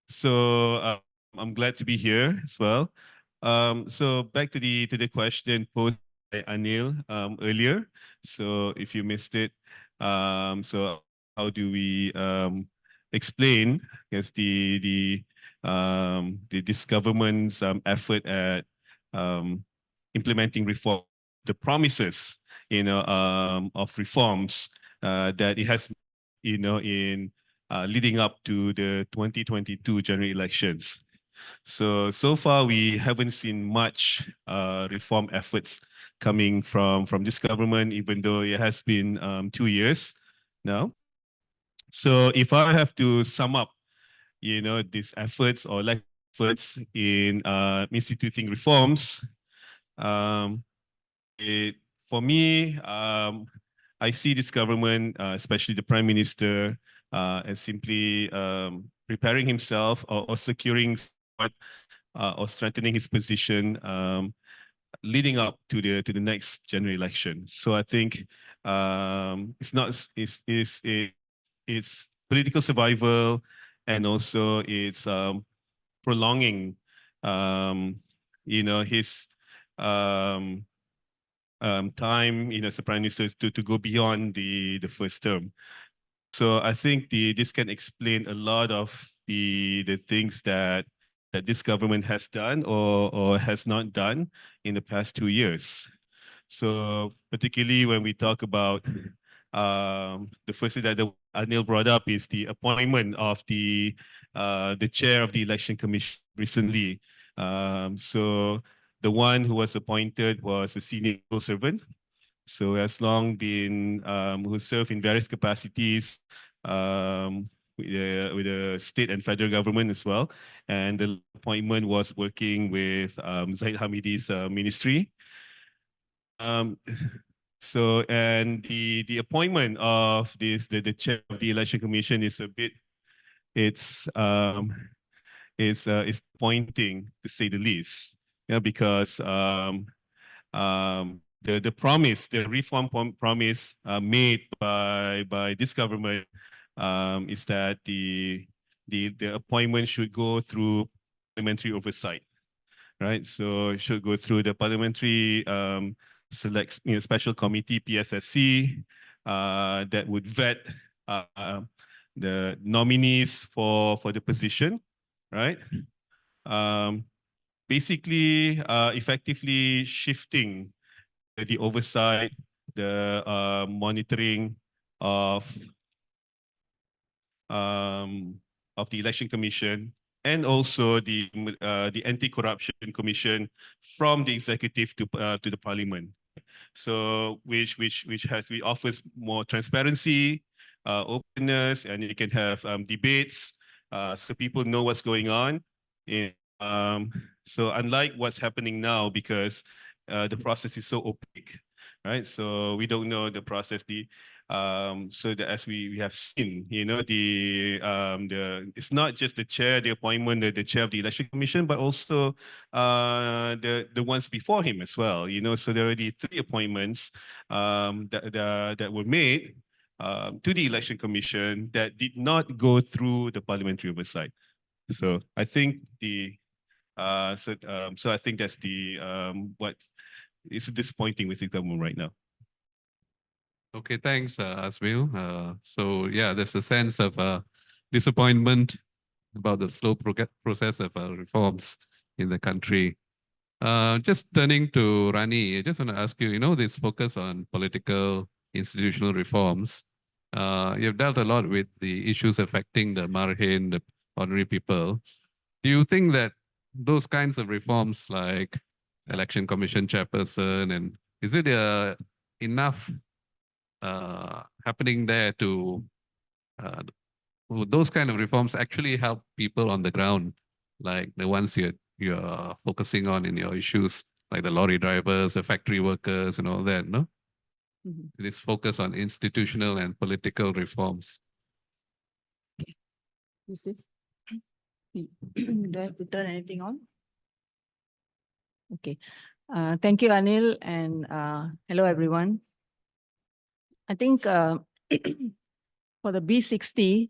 So I'm glad to be here as well. So back to the question posed by Anil earlier. So if you missed it, so how do we explain, I guess, this government's effort at implementing reform, the promises, of reforms that it has, in leading up to the 2022 general elections. So far, we haven't seen much reform efforts coming from this government, even though it has been 2 years now. So if I have to sum up, these efforts or lack of efforts in instituting reforms, um, for me, I see this government, especially the Prime Minister, as simply preparing himself or securing or strengthening his position leading up to the next general election. So I think it's not it's political survival, and also it's prolonging his time, as the Prime Minister, to go beyond the first term. So I think this can explain a lot of the things that this government has done or has not done in the past 2 years. So particularly when we talk about the first thing that Anil brought up is the appointment of the chair of the Election Commission recently. So the one who was appointed was a senior civil servant. So has long been who served in various capacities with the state and federal government as well. And the appointment was working with Zahid Hamidi's ministry. So and the appointment of the chair of the election commission is a bit, it's pointing, to say the least. Because the promise, the reform promise made by this government is that the appointment should go through parliamentary oversight, right? So it should go through the parliamentary select, special committee, PSSC, that would vet the nominees for the position, right? Basically, effectively shifting the oversight, the monitoring of the election commission, and also the anti-corruption commission from the executive to the parliament. So which offers more transparency, openness, and you can have debates, so people know what's going on. So unlike what's happening now, because the process is so opaque, right? So we don't know the process. So that, as we have seen, it's not just the chair, the appointment, the chair of the election commission, but also the ones before him as well. So there are already 3 appointments that were made to the election commission that did not go through the parliamentary oversight. So I think so I think that's what is disappointing with the government right now. Okay, thanks, Azmil. So yeah, there's a sense of disappointment about the slow process of reforms in the country. Just turning to Rani, I just want to ask you, this focus on political institutional reforms, you've dealt a lot with the issues affecting the marhin, the ordinary people. Do you think that those kinds of reforms like election commission chairperson, and is it enough happening there to those kind of reforms actually help people on the ground, like the ones you're focusing on in your issues, like the lorry drivers, the factory workers, and all that, no? Mm-hmm. This focus on institutional and political reforms. Okay. Is this? Do I have to turn anything on? Okay. Thank you, Anil, and hello, everyone. I think for the B60,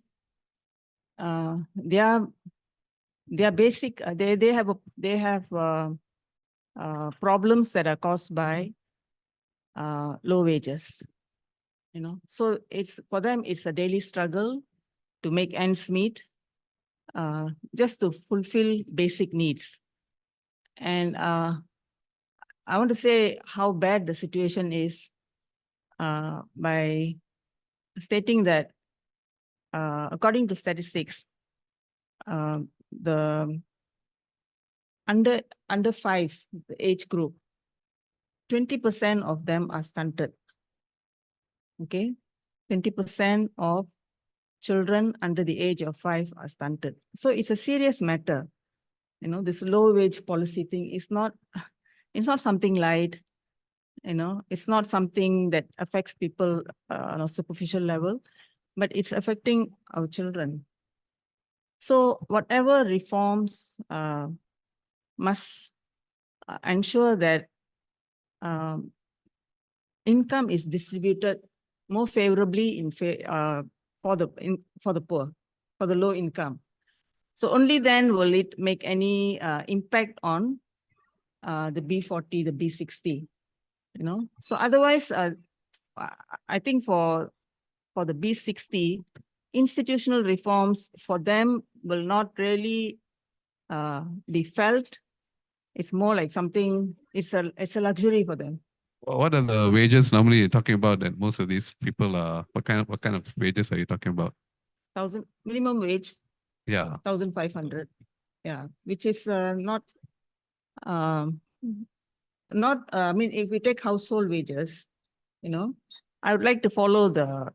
they are basic. They have problems that are caused by low wages. So it's for them. It's a daily struggle to make ends meet, just to fulfill basic needs. And I want to say how bad the situation is by stating that, according to statistics, the under 5 the age group, 20% of them are stunted. Okay, 20% of children under the age of 5 are stunted. So it's a serious matter. This low wage policy thing is not. It's not something light. It's not something that affects people on a superficial level, but it's affecting our children. So whatever reforms must ensure that income is distributed more favorably for the poor, for the low income. So only then will it make any impact on the B40, the B60. So otherwise, I think for the B60, institutional reforms for them will not really be felt. It's more like something. It's a luxury for them. What are the wages normally you're talking about that most of these people are? What kind of wages are you talking about? 1,000 minimum wage. Yeah. 1,500. Yeah, which is not. I mean, if we take household wages, I would like to follow the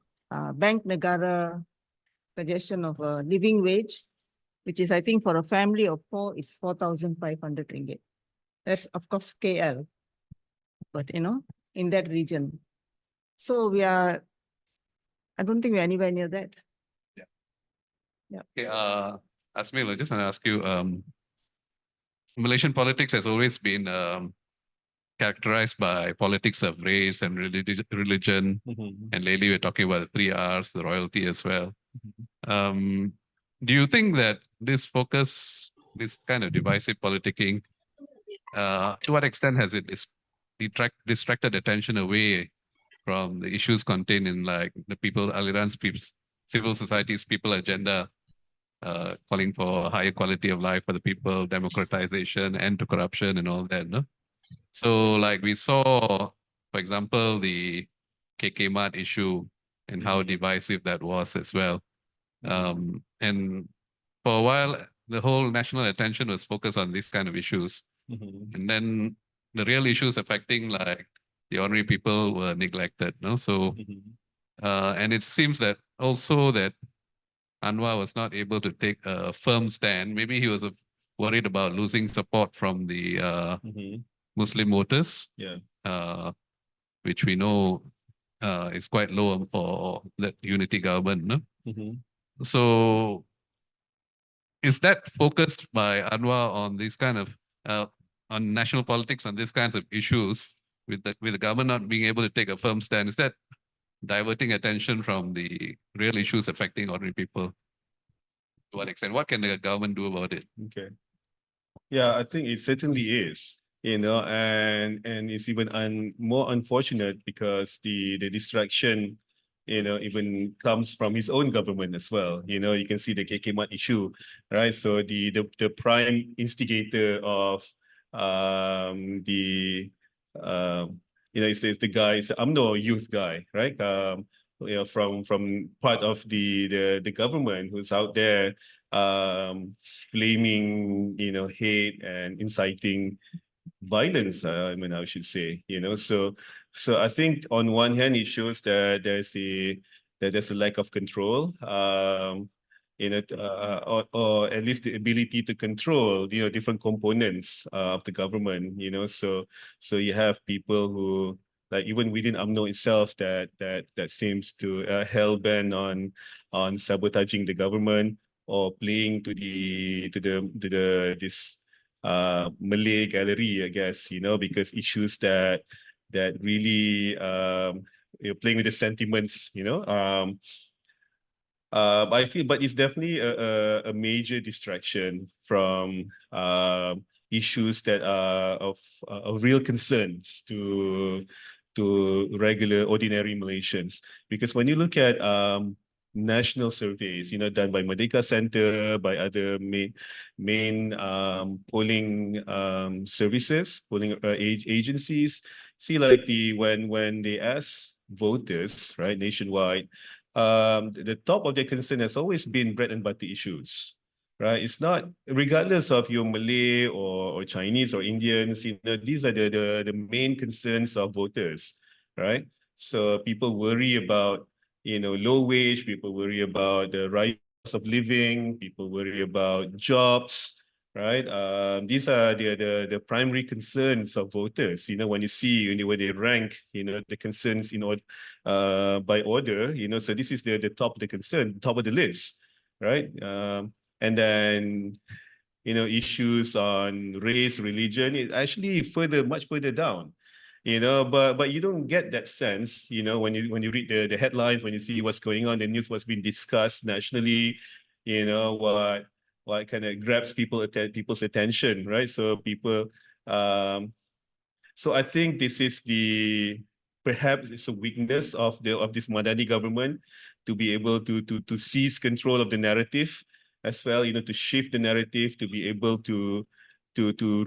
Bank Negara suggestion of a living wage, which is, I think, for a family of 4, it's 4,500 ringgit. That's, of course, KL, but, in that region. So I don't think we're anywhere near that. Yeah. Yeah. Okay, Azmil, I just want to ask you, Malaysian politics has always been characterized by politics of race and religion. And lately we're talking about the 3 Rs, the royalty as well. Do you think that this kind of divisive politicking, to what extent has it distracted attention away from the issues contained in like the Aliran's civil society's people agenda, calling for higher quality of life for the people, democratization, end to corruption and all that, no? So like we saw, for example, the KK Mart issue and how divisive that was as well. And for a while, the whole national attention was focused on these kind of issues. And then the real issues affecting like the ordinary people were neglected. No? So, and it seems that also that Anwar was not able to take a firm stand. Maybe he was worried about losing support from the Muslim voters, which we know is quite low for the unity government. No? So is that focused by Anwar on these kind of on national politics, on these kinds of issues, with the government not being able to take a firm stand? Is that diverting attention from the real issues affecting ordinary people? To what extent? What can the government do about it? Okay. Yeah, I think it certainly is. And it's even more unfortunate because the distraction, even comes from his own government as well. You can see the KK Mart issue, right? So the prime instigator of it's the guy, it's the UMNO youth guy, right? From part of the government who's out there flaming, hate and inciting violence. I should say, So I think on one hand, it shows that there's a lack of control, or at least the ability to control, different components of the government. So you have people who, like, even within UMNO itself, that seems to hell bent on sabotaging the government or playing to this Malay gallery, I guess, because issues that really playing with the sentiments, I feel, but it's definitely a major distraction from issues that are of real concerns to regular, ordinary Malaysians. Because when you look at national surveys, done by Merdeka Center, by other main polling services, polling agencies, see like when they ask voters, right, nationwide, the top of their concern has always been bread and butter issues, right? It's not, regardless of your Malay or Chinese or Indians, these are the main concerns of voters, right? So people worry about, low wage, people worry about the rise of living, people worry about jobs, right? These are the primary concerns of voters. When you see when they rank, the concerns by order. So this is the top of the concern, top of the list, right? And then issues on race, religion is actually much further down. But you don't get that sense, when you read the headlines, when you see what's going on, the news, what's being discussed nationally, what kind of grabs people's attention, right? So I think this is perhaps it's a weakness of this Madani government to be able to seize control of the narrative as well, to shift the narrative, to be able to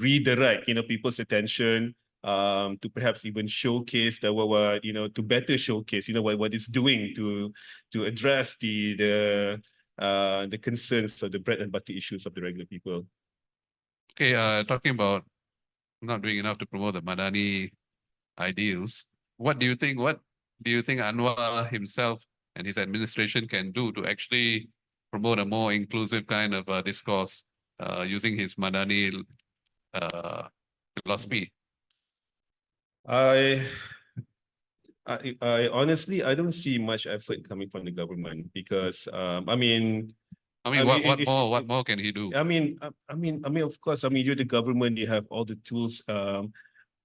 redirect, people's attention, to perhaps even showcase what to better showcase, what it's doing to address the concerns of the bread and butter issues of the regular people. Okay, talking about not doing enough to promote the Madani ideals, what do you think Anwar himself and his administration can do to actually promote a more inclusive kind of discourse using his Madani philosophy? I honestly, I don't see much effort coming from the government because What more can he do? Of course, you're the government, you have all the tools, and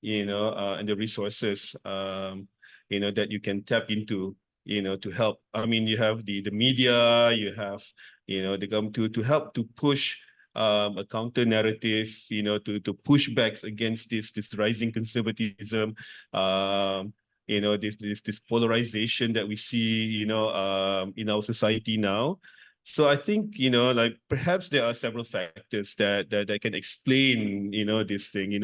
the resources, that you can tap into, to help. You have the media, you have, the government to help to push a counter narrative, to push backs against this rising conservatism, this polarization that we see, in our society now. So I think, like perhaps there are several factors that can explain, this thing,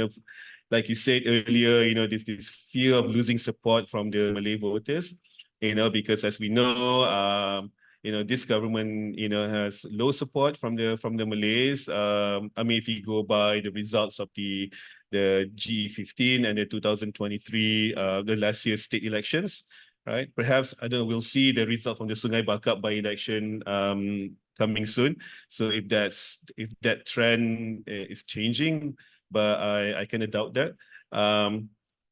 like you said earlier, this fear of losing support from the Malay voters, because as we know, this government, has low support from the Malays. If you go by the results of the G15 and the 2023, the last year's state elections, right? Perhaps, I don't know, we'll see the result from the Sungai Bakap by-election coming soon. So if that trend is changing, but I kind of doubt that.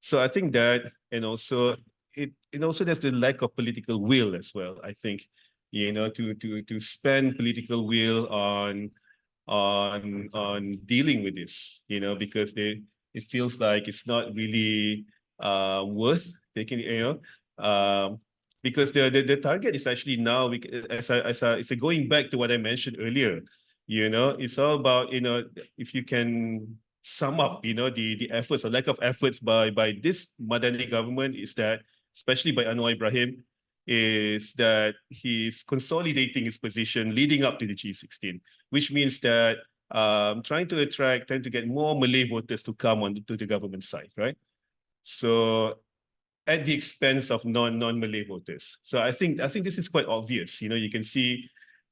So I think that, and also there's the lack of political will as well. I think, to spend political will on dealing with this, because it feels like it's not really worth taking, because the target is actually now, as going back to what I mentioned earlier, it's all about, if you can sum up, the efforts or lack of efforts by this Madani government, is that, especially by Anwar Ibrahim, is that he's consolidating his position leading up to the G16, which means that trying to get more Malay voters to come on to the government side, right? So at the expense of non-Malay voters. So I think this is quite obvious. You can see,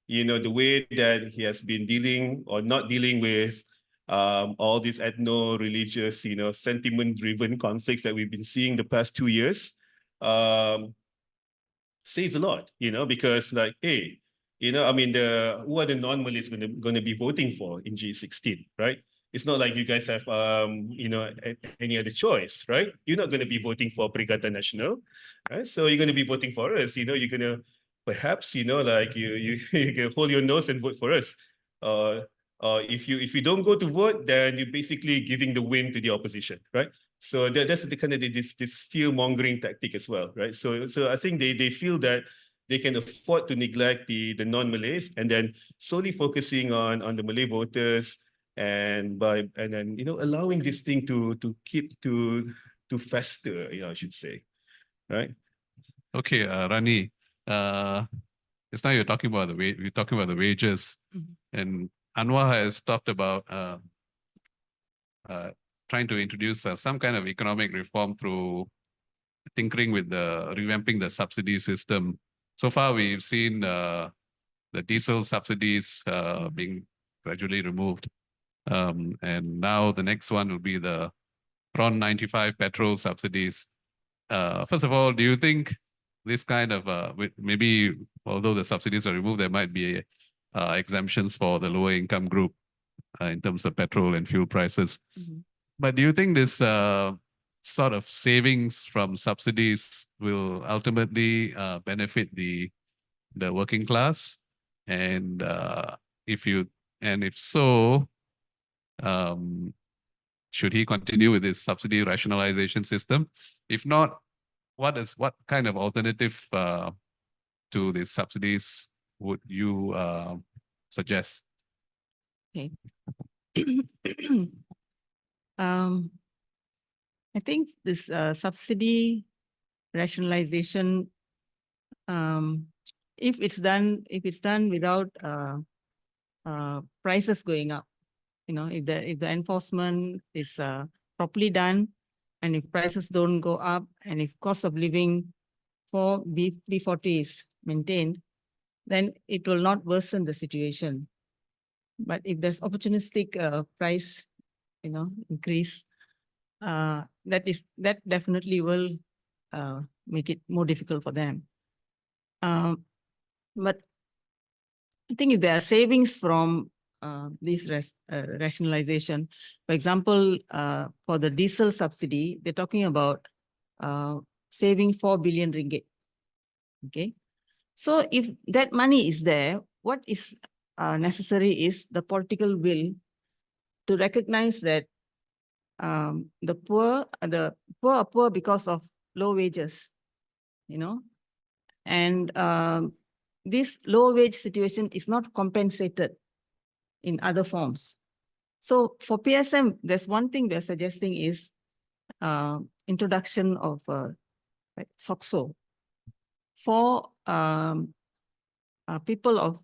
the way that he has been dealing or not dealing with all these ethno-religious, sentiment-driven conflicts that we've been seeing the past 2 years. Says a lot, because like, hey, who are the non-Malays going to be voting for in G16, right? It's not like you guys have, any other choice, right? You're not going to be voting for Perikatan Nasional, right? So you're going to be voting for us. You're going to perhaps, like you can hold your nose and vote for us. If you don't go to vote, then you're basically giving the win to the opposition, right? So that's the kind of this fear mongering tactic as well, right? So I think they feel that they can afford to neglect the non-Malays and then solely focusing on the Malay voters and then allowing this thing to fester, I should say, right? Okay, Rani, just now you're talking about we're talking about the wages, and Anwar has talked about trying to introduce some kind of economic reform through tinkering with revamping the subsidy system. So far, we've seen the diesel subsidies being gradually removed. And now the next one will be the RON 95 petrol subsidies. First of all, do you think this kind of, maybe although the subsidies are removed, there might be exemptions for the lower income group in terms of petrol and fuel prices. But do you think this sort of savings from subsidies will ultimately benefit the working class? And if so, should he continue with this subsidy rationalization system? If not, what kind of alternative to these subsidies would you suggest? Okay. I think this subsidy rationalization, if it's done without prices going up, if the enforcement is properly done, and if prices don't go up, and if cost of living for B40 is maintained, then it will not worsen the situation. But if there's opportunistic price, increase, that definitely will make it more difficult for them. But I think if there are savings from this rationalization, for example, for the diesel subsidy, they're talking about saving 4 billion ringgit. Okay, so if that money is there, what is necessary is the political will to recognize that the poor are poor because of low wages, and this low wage situation is not compensated in other forms. So for PSM, there's one thing we're suggesting is introduction of SOCSO for people of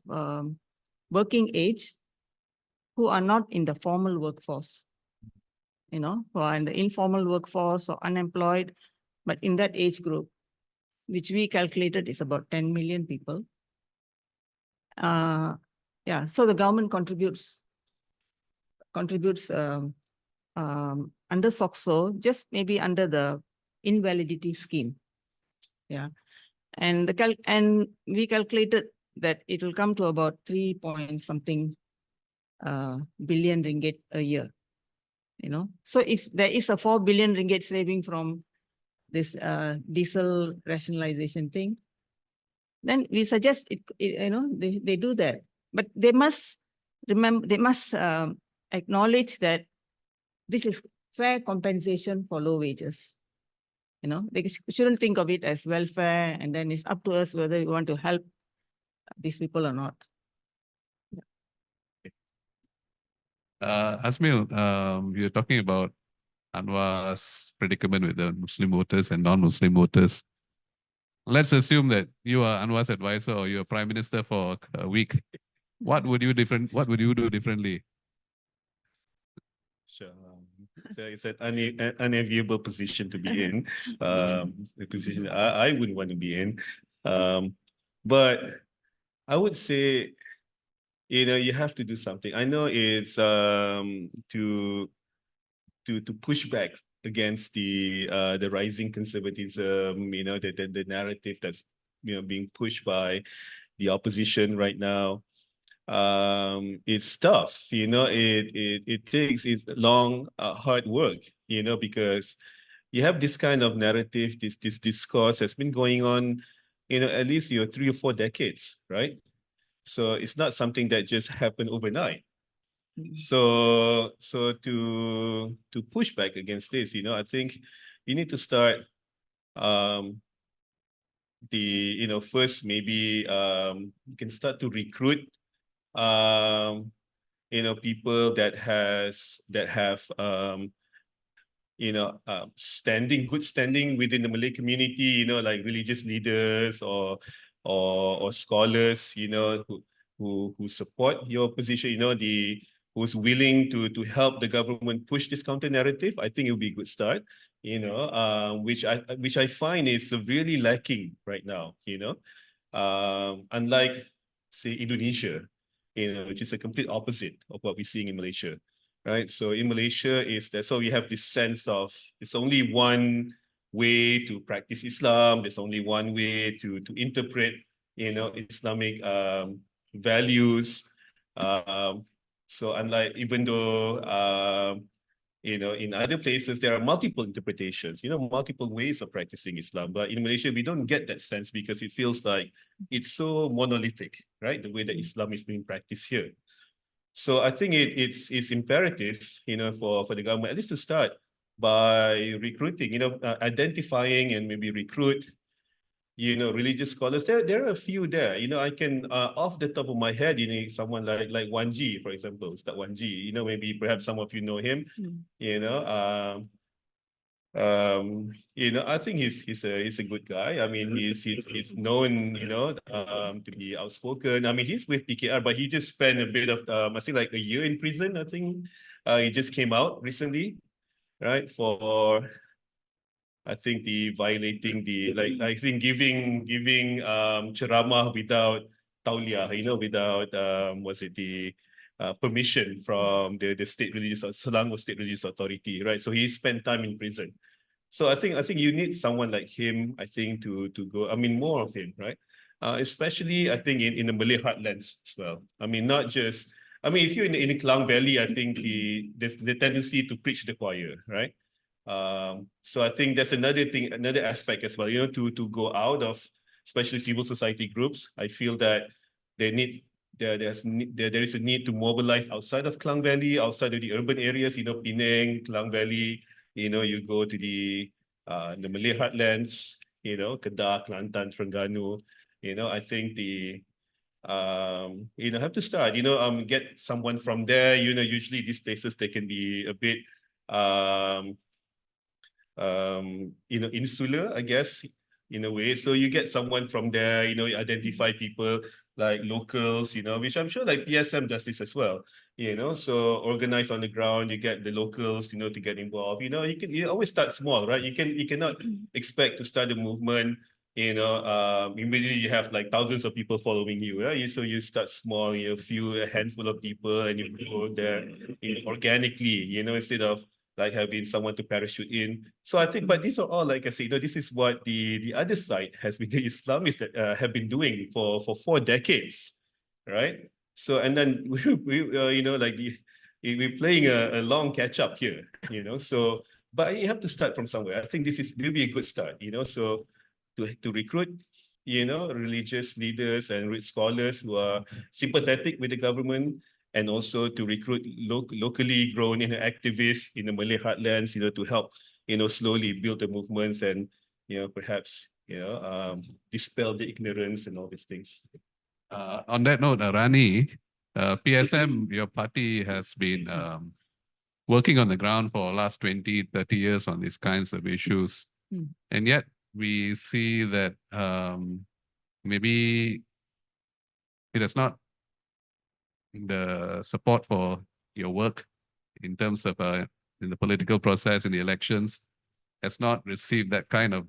working age who are not in the formal workforce, who are in the informal workforce or unemployed, but in that age group, which we calculated is about 10 million people. Yeah, so the government contributes under SOCSO, just maybe under the invalidity scheme. Yeah, and we calculated that it will come to about 3 point something billion ringgit a year. So if there is a 4 billion ringgit saving from this diesel rationalization thing, then we suggest they do that. But they must remember, they must acknowledge that this is fair compensation for low wages. They shouldn't think of it as welfare, and then it's up to us whether we want to help these people or not. Azmil, you're talking about Anwar's predicament with the Muslim voters and non-Muslim voters. Let's assume that you are Anwar's advisor or you're prime minister for a week. What would you do differently? Sure. So it's an unenviable position to be in. A position I wouldn't want to be in. But I would say, you have to do something. I know it's to push back against the rising conservatism, the narrative that's being pushed by the opposition right now. It's tough, it takes long, hard work, because you have this kind of narrative, this discourse has been going on, at least 3 or 4 decades, right? So it's not something that just happened overnight. So to push back against this, I think you need to start first maybe you can start to recruit people that have good standing within the Malay community, like religious leaders or scholars, who support your position, who's willing to help the government push this counter narrative. I think it would be a good start, which I find is severely lacking right now, unlike say Indonesia, which is a complete opposite of what we're seeing in Malaysia. Right. So in Malaysia so we have this sense of it's only one way to practice Islam. There's only one way to interpret, Islamic values. So unlike, even though in other places there are multiple interpretations, multiple ways of practicing Islam, but in Malaysia we don't get that sense because it feels like it's so monolithic, right? The way that Islam is being practiced here. So I think it's imperative, for the government at least to start by recruiting, identifying and maybe recruit, religious scholars. There are a few there. I can off the top of my head, someone like Wan Ji, for example, Ustaz Wan Ji. Maybe perhaps some of you know him. I think he's a good guy. I mean, he's known, to be outspoken. I mean, he's with PKR, but he just spent a bit of, I think like a year in prison. I think he just came out recently, right? For I think the violating the I think giving ceramah without tauliah, without was it the permission from the state religious Selangor State Religious Authority, right? So he spent time in prison. So I think you need someone like him, I think, to go. I mean, more of him, right? Especially I think in the Malay heartlands as well. I mean, not just. I mean, if you're in the Klang Valley, I think there's the tendency to preach the choir, right? So I think that's another thing, another aspect as well. To go out of, especially civil society groups. I feel that there is a need to mobilize outside of Klang Valley, outside of the urban areas. Penang, Klang Valley. You go to the Malay heartlands, Kedah, Kelantan, Terengganu. I think have to start, get someone from there. Usually these places, they can be a bit, insular, I guess, in a way. So you get someone from there, you identify people like locals, which I'm sure like PSM does this as well, so organize on the ground, you get the locals, to get involved. You always start small, right? You cannot expect to start a movement, immediately you have like thousands of people following you, right? So you start small, a handful of people, and you go there organically, instead of like having someone to parachute in. So I think, but these are all, like I say, this is what the other side has been, the Islamists that have been doing for 4 decades, right? So, and then we're playing a long catch up here, so, but you have to start from somewhere. I think this will be a good start, so to recruit, religious leaders and scholars who are sympathetic with the government, and also to recruit locally grown activists in the Malay heartlands, to help, slowly build the movements and, perhaps, dispel the ignorance and all these things. On that note, Rani, PSM, your party has been working on the ground for the last 20, 30 years on these kinds of issues. And yet we see that maybe it is not the support for your work in terms of in the political process, in the elections, has not received that kind of,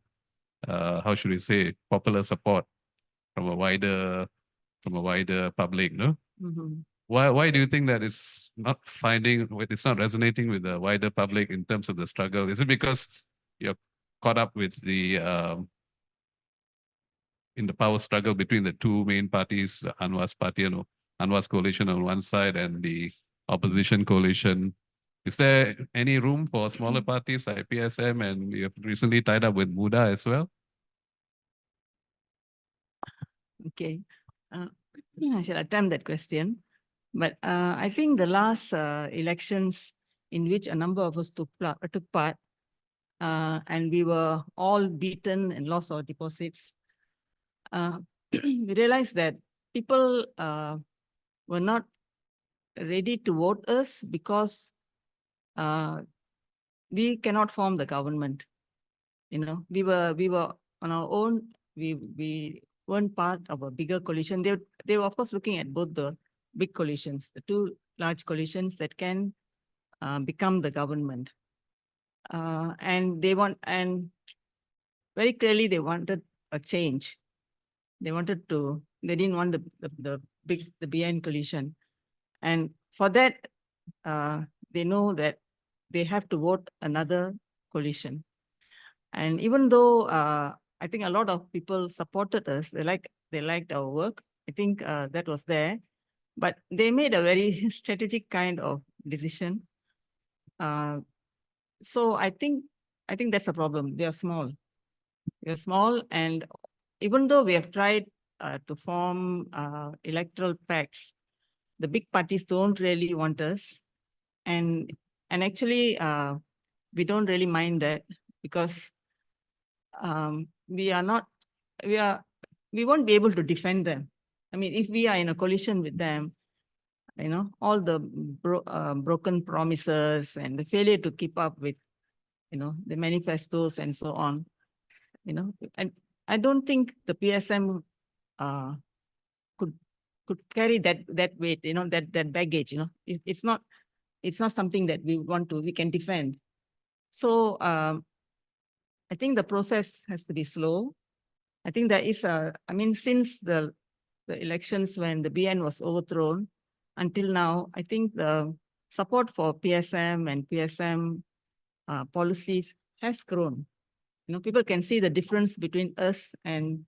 how should we say, popular support from a wider public, no? Why do you think that it's not resonating with the wider public in terms of the struggle? Is it because you're caught up with the in the power struggle between the two main parties, Anwar's party and Anwar's coalition on one side and the opposition coalition? Is there any room for smaller parties like PSM, and you've recently tied up with Muda as well? Okay, I shall attempt that question. But I think the last elections in which a number of us took part, and we were all beaten and lost our deposits, we realized that people were not ready to vote us because we cannot form the government. We were on our own. We weren't part of a bigger coalition. They were of course looking at both the big coalitions, the two large coalitions that can become the government. And very clearly they wanted a change. They didn't want the BN coalition. And for that, they know that they have to vote another coalition. And even though I think a lot of people supported us, they liked our work. I think that was there, but they made a very strategic kind of decision. So I think that's a problem. We are small. And even though we have tried to form electoral pacts, the big parties don't really want us. And actually, we don't really mind that because we won't be able to defend them. I mean, if we are in a coalition with them, all the broken promises and the failure to keep up with, the manifestos and so on, and I don't think the PSM could carry that weight, that baggage, it's not something that we can defend. So I think the process has to be slow. I think there is since the elections when the BN was overthrown until now, I think the support for PSM and PSM policies has grown. People can see the difference between us and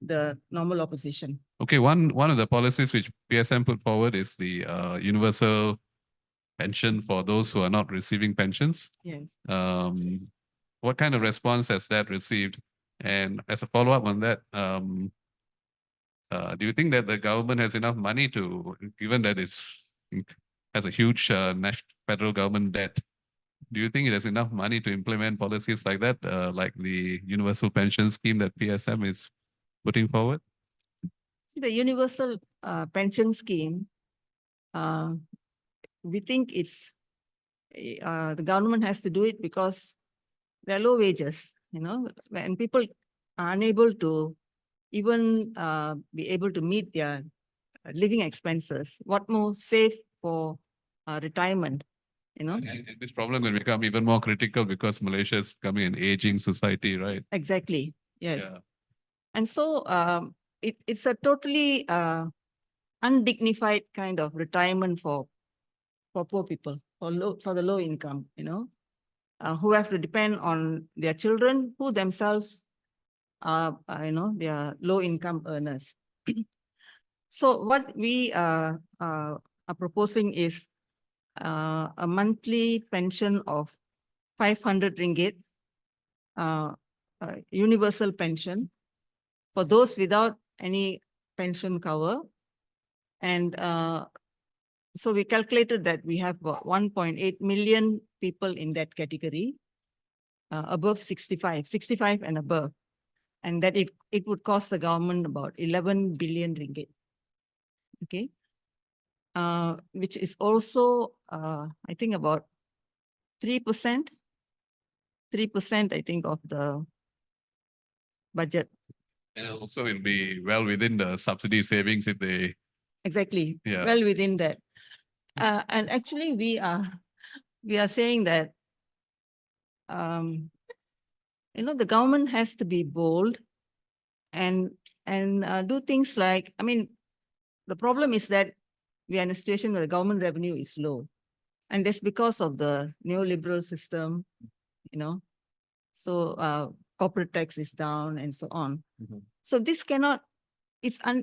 the normal opposition. Okay, one of the policies which PSM put forward is the universal pension for those who are not receiving pensions. Yes. What kind of response has that received? And as a follow-up on that, do you think that the government has enough money to, given that it has a huge federal government debt, do you think it has enough money to implement policies like that, like the universal pension scheme that PSM is putting forward? See, the universal pension scheme, we think it's the government has to do it because there are low wages, when people are unable to even be able to meet their living expenses, what more save for retirement, And this problem will become even more critical because Malaysia is becoming an aging society, right? Exactly, yes. Yeah. And so it's a totally undignified kind of retirement for poor people, for the low income, who have to depend on their children, who themselves are, they are low income earners. So what we are proposing is a monthly pension of 500 ringgit, universal pension for those without any pension cover. And so we calculated that we have about 1.8 million people in that category, above 65 and above. And that it would cost the government about 11 billion ringgit. Okay. Which is also, I think about 3%, I think, of the budget. And also it'll be well within the subsidy savings if they... Exactly, Yeah. well within that. And actually we are saying that, the government has to be bold and do things like, the problem is that we are in a situation where the government revenue is low. And that's because of the neoliberal system, so corporate tax is down and so on. Mm-hmm. So this cannot, it's I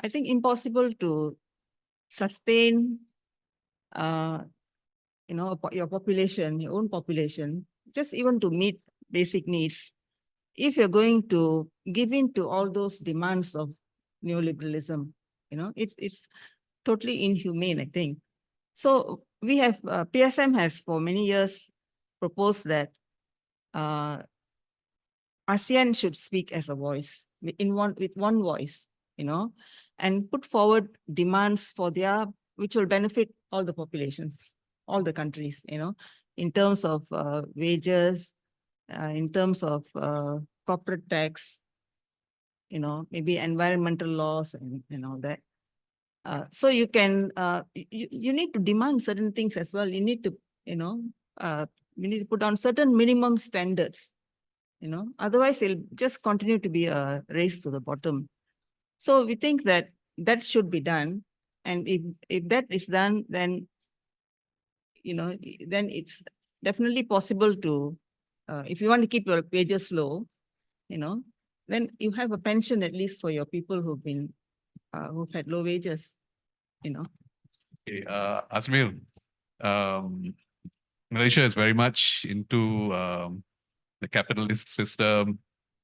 think impossible to sustain, your population, your own population, just even to meet basic needs. If you're going to give in to all those demands of neoliberalism, it's totally inhumane, I think. So we have, PSM has for many years proposed that ASEAN should speak as a voice. with one voice, and put forward demands for which will benefit all the populations, all the countries, in terms of wages, in terms of corporate tax, maybe environmental laws and all that. So you can, you need to demand certain things as well. You need to, you need to put on certain minimum standards, otherwise it'll just continue to be a race to the bottom. So we think that that should be done. And if that is done, then, then it's definitely possible to, if you want to keep your wages low, then you have a pension at least for your people who've had low wages, Okay, Azmil, Malaysia is very much into the capitalist system,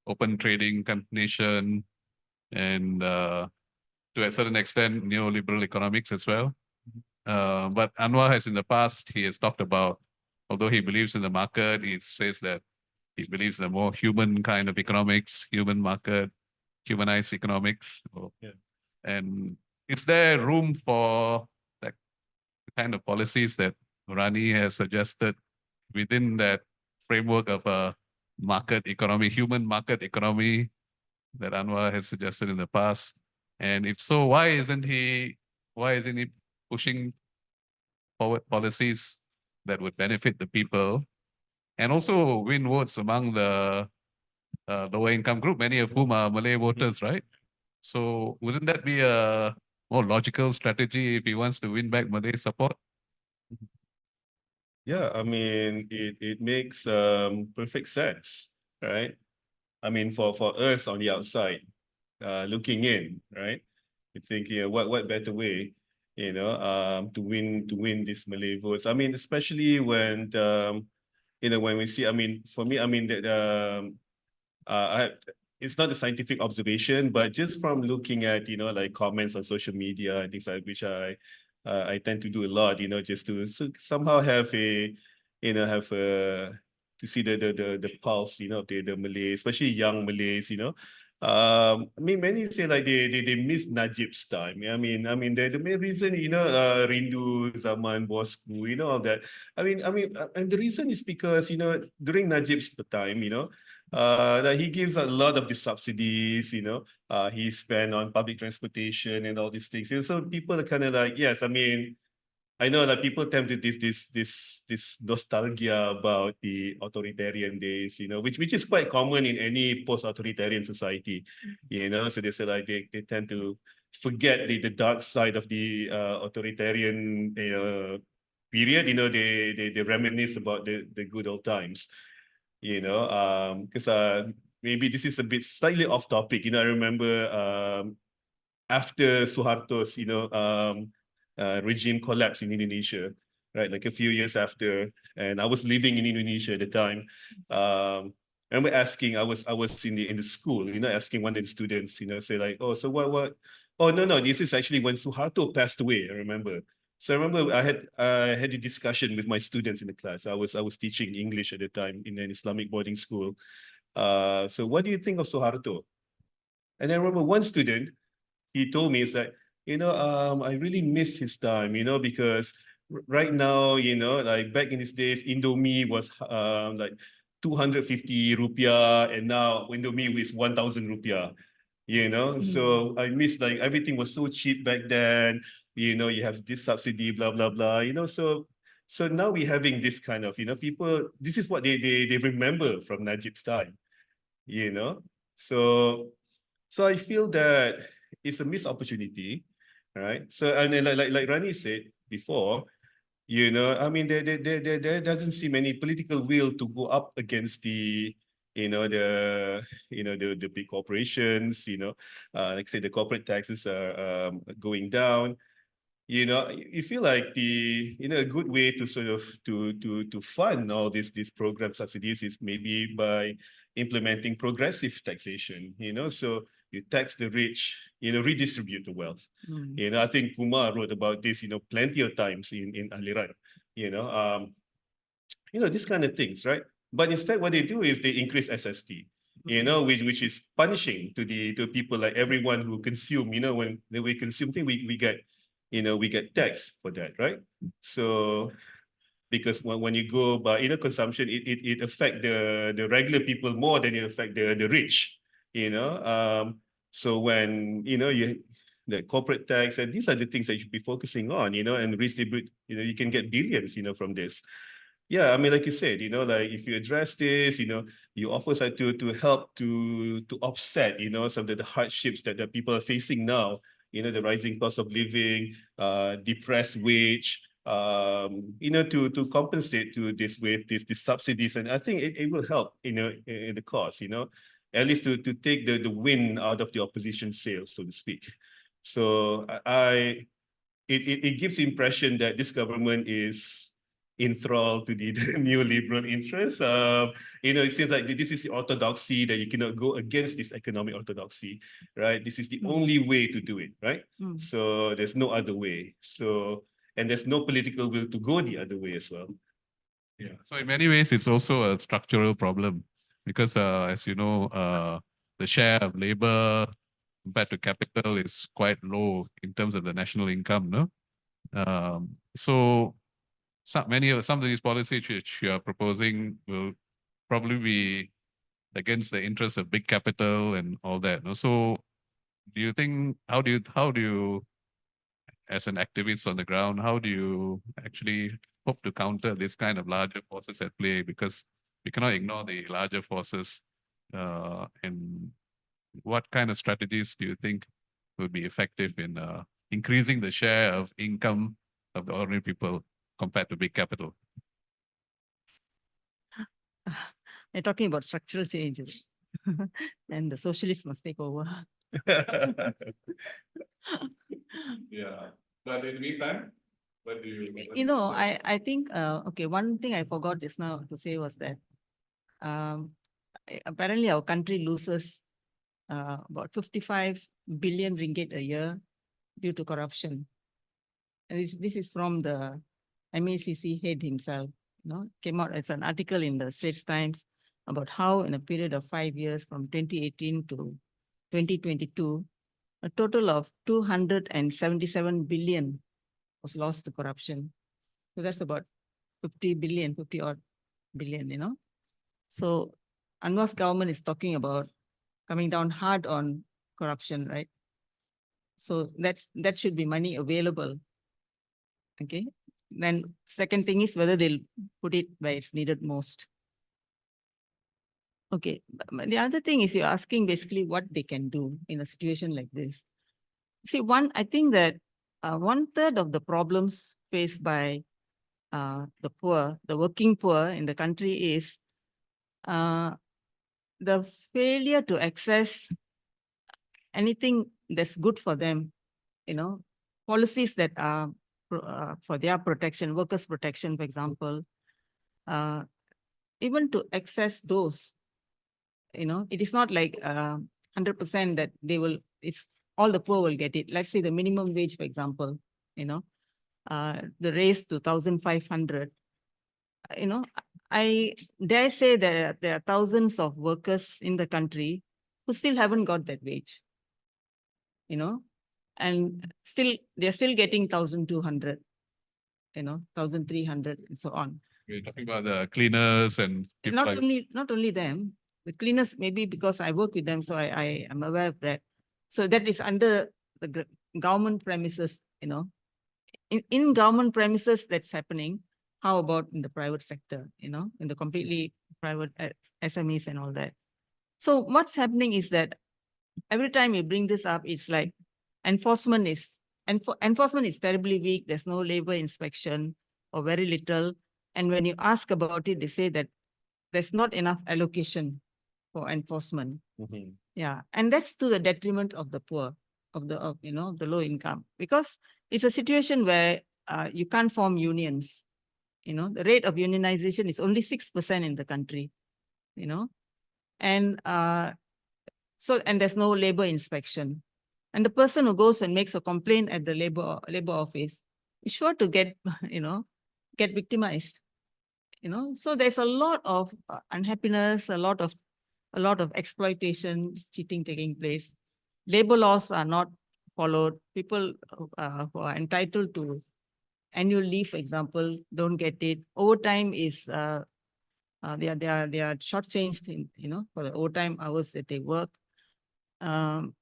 open trading nation, and to a certain extent, neoliberal economics as well. But Anwar has in the past, he has talked about, although he believes in the market, he says that he believes in a more human kind of economics, human market, humanized economics. Yeah. And is there room for that kind of policies that Rani has suggested within that framework of a market economy, human market economy that Anwar has suggested in the past? And if so, why isn't he pushing forward policies that would benefit the people and also win votes among the lower income group, many of whom are Malay voters, right? So wouldn't that be a more logical strategy if he wants to win back Malay support? Yeah, I mean, it makes perfect sense, right? I mean, for us on the outside, looking in, right? You think, what better way, to win these Malay votes? I mean, especially when when we see, I mean, for me, I mean that it's not a scientific observation, but just from looking at, like comments on social media and things like which I tend to do a lot, just to somehow have to see the pulse, of the Malays, especially young Malays, I mean, many say like they miss Najib's time. I mean, the main reason, Rindu, Zaman, Bosku, all that. And the reason is because, during Najib's time, that he gives a lot of the subsidies, he spent on public transportation and all these things. So people are kind of like, yes, I mean, I know that people tend to this nostalgia about the authoritarian days, which is quite common in any post-authoritarian society, So they say like they tend to forget the dark side of the authoritarian period. They reminisce about the good old times, because maybe this is a bit slightly off topic. I remember after Suharto's regime collapse in Indonesia, right? Like a few years after, and I was living in Indonesia at the time. I remember asking, I was in the school, asking one of the students, say like, oh, so what? Oh, no, this is actually when Suharto passed away. I remember. So I remember I had a discussion with my students in the class. I was teaching English at the time in an Islamic boarding school. So what do you think of Suharto? And I remember one student, he told me, is that, I really miss his time, because right now, like back in these days, Indomie was like 250 rupiah, and now Indomie is 1,000 rupiah, So I miss, like, everything was so cheap back then, you have this subsidy, blah, blah, blah, So now we're having this kind of, people, this is what they remember from Najib's time, So I feel that it's a missed opportunity, right? So, and then like Rani said before, I mean, there doesn't seem any political will to go up against the big corporations, like say the corporate taxes are going down. You feel like a good way to sort of to fund all these program subsidies is maybe by implementing progressive taxation, so you tax the rich, redistribute the wealth. I think Kumar wrote about this, plenty of times in Aliran, these kind of things, right? But instead what they do is they increase SST, which is punishing to people like everyone who consume, when we consume things, we get, we get taxed for that, right? So because when you go by consumption, it affect the regular people more than it affect the rich, so when the corporate tax, and these are the things that you should be focusing on, and redistribute, you can get billions, from this. Yeah, I mean, like you said, like if you address this, you offer to help to offset, some of the hardships that the people are facing now, the rising cost of living, depressed wage, to compensate to this with these subsidies. And I think it will help, in the cause, at least to take the wind out of the opposition sails, so to speak. So it gives the impression that this government is enthralled to the neoliberal interests. It seems like this is the orthodoxy, that you cannot go against this economic orthodoxy, right? This is the only way to do it, right? So there's no other way. So, and there's no political will to go the other way as well. Yeah. So in many ways, it's also a structural problem because, as you know, the share of labor compared to capital is quite low in terms of the national income, no? So some of these policies which you are proposing will probably be against the interests of big capital and all that, no? So do you think, how do you, as an activist on the ground, how do you actually hope to counter this kind of larger forces at play? Because we cannot ignore the larger forces. And what kind of strategies do you think would be effective in increasing the share of income of the ordinary people compared to big capital? We're talking about structural changes. And the socialists must take over. Yeah. But in the meantime, what do you... I think, okay, one thing I forgot just now to say was that apparently our country loses about 55 billion ringgit a year due to corruption. And this is from the MACC head himself. Came out as an article in the Straits Times about how in a period of 5 years from 2018 to 2022, a total of 277 billion was lost to corruption. So that's about 50 odd billion. So Anwar's government is talking about coming down hard on corruption, right? So that should be money available. Okay. Then second thing is whether they'll put it where it's needed most. Okay. But the other thing is you're asking basically what they can do in a situation like this. See, I think that 1/3 of the problems faced by the poor, the working poor in the country is the failure to access anything that's good for them, policies that are for their protection, workers' protection, for example, even to access those, it is not like 100% that it's all the poor will get it. Let's say the minimum wage, for example, the raise to 1,500, I dare say that there are thousands of workers in the country who still haven't got that wage, and they're still getting 1,200, 1,300 and so on. We're talking about the cleaners and Not only them, the cleaners, maybe because I work with them, so I am aware of that. So that is under the government premises, in government premises that's happening. How about in the private sector, in the completely private SMEs and all that? So what's happening is that every time you bring this up, it's like enforcement is terribly weak. There's no labor inspection or very little. And when you ask about it, they say that there's not enough allocation for enforcement. Yeah, and that's to the detriment of the poor, of the low income, because it's a situation where you can't form unions. The rate of unionization is only 6% in the country. And and there's no labor inspection. And the person who goes and makes a complaint at the labor office is sure to get, get victimized. So there's a lot of unhappiness, a lot of a lot of exploitation, cheating taking place. Labor laws are not followed. People who are entitled to annual leave, for example, don't get it. Overtime is they are shortchanged in, for the overtime hours that they work. And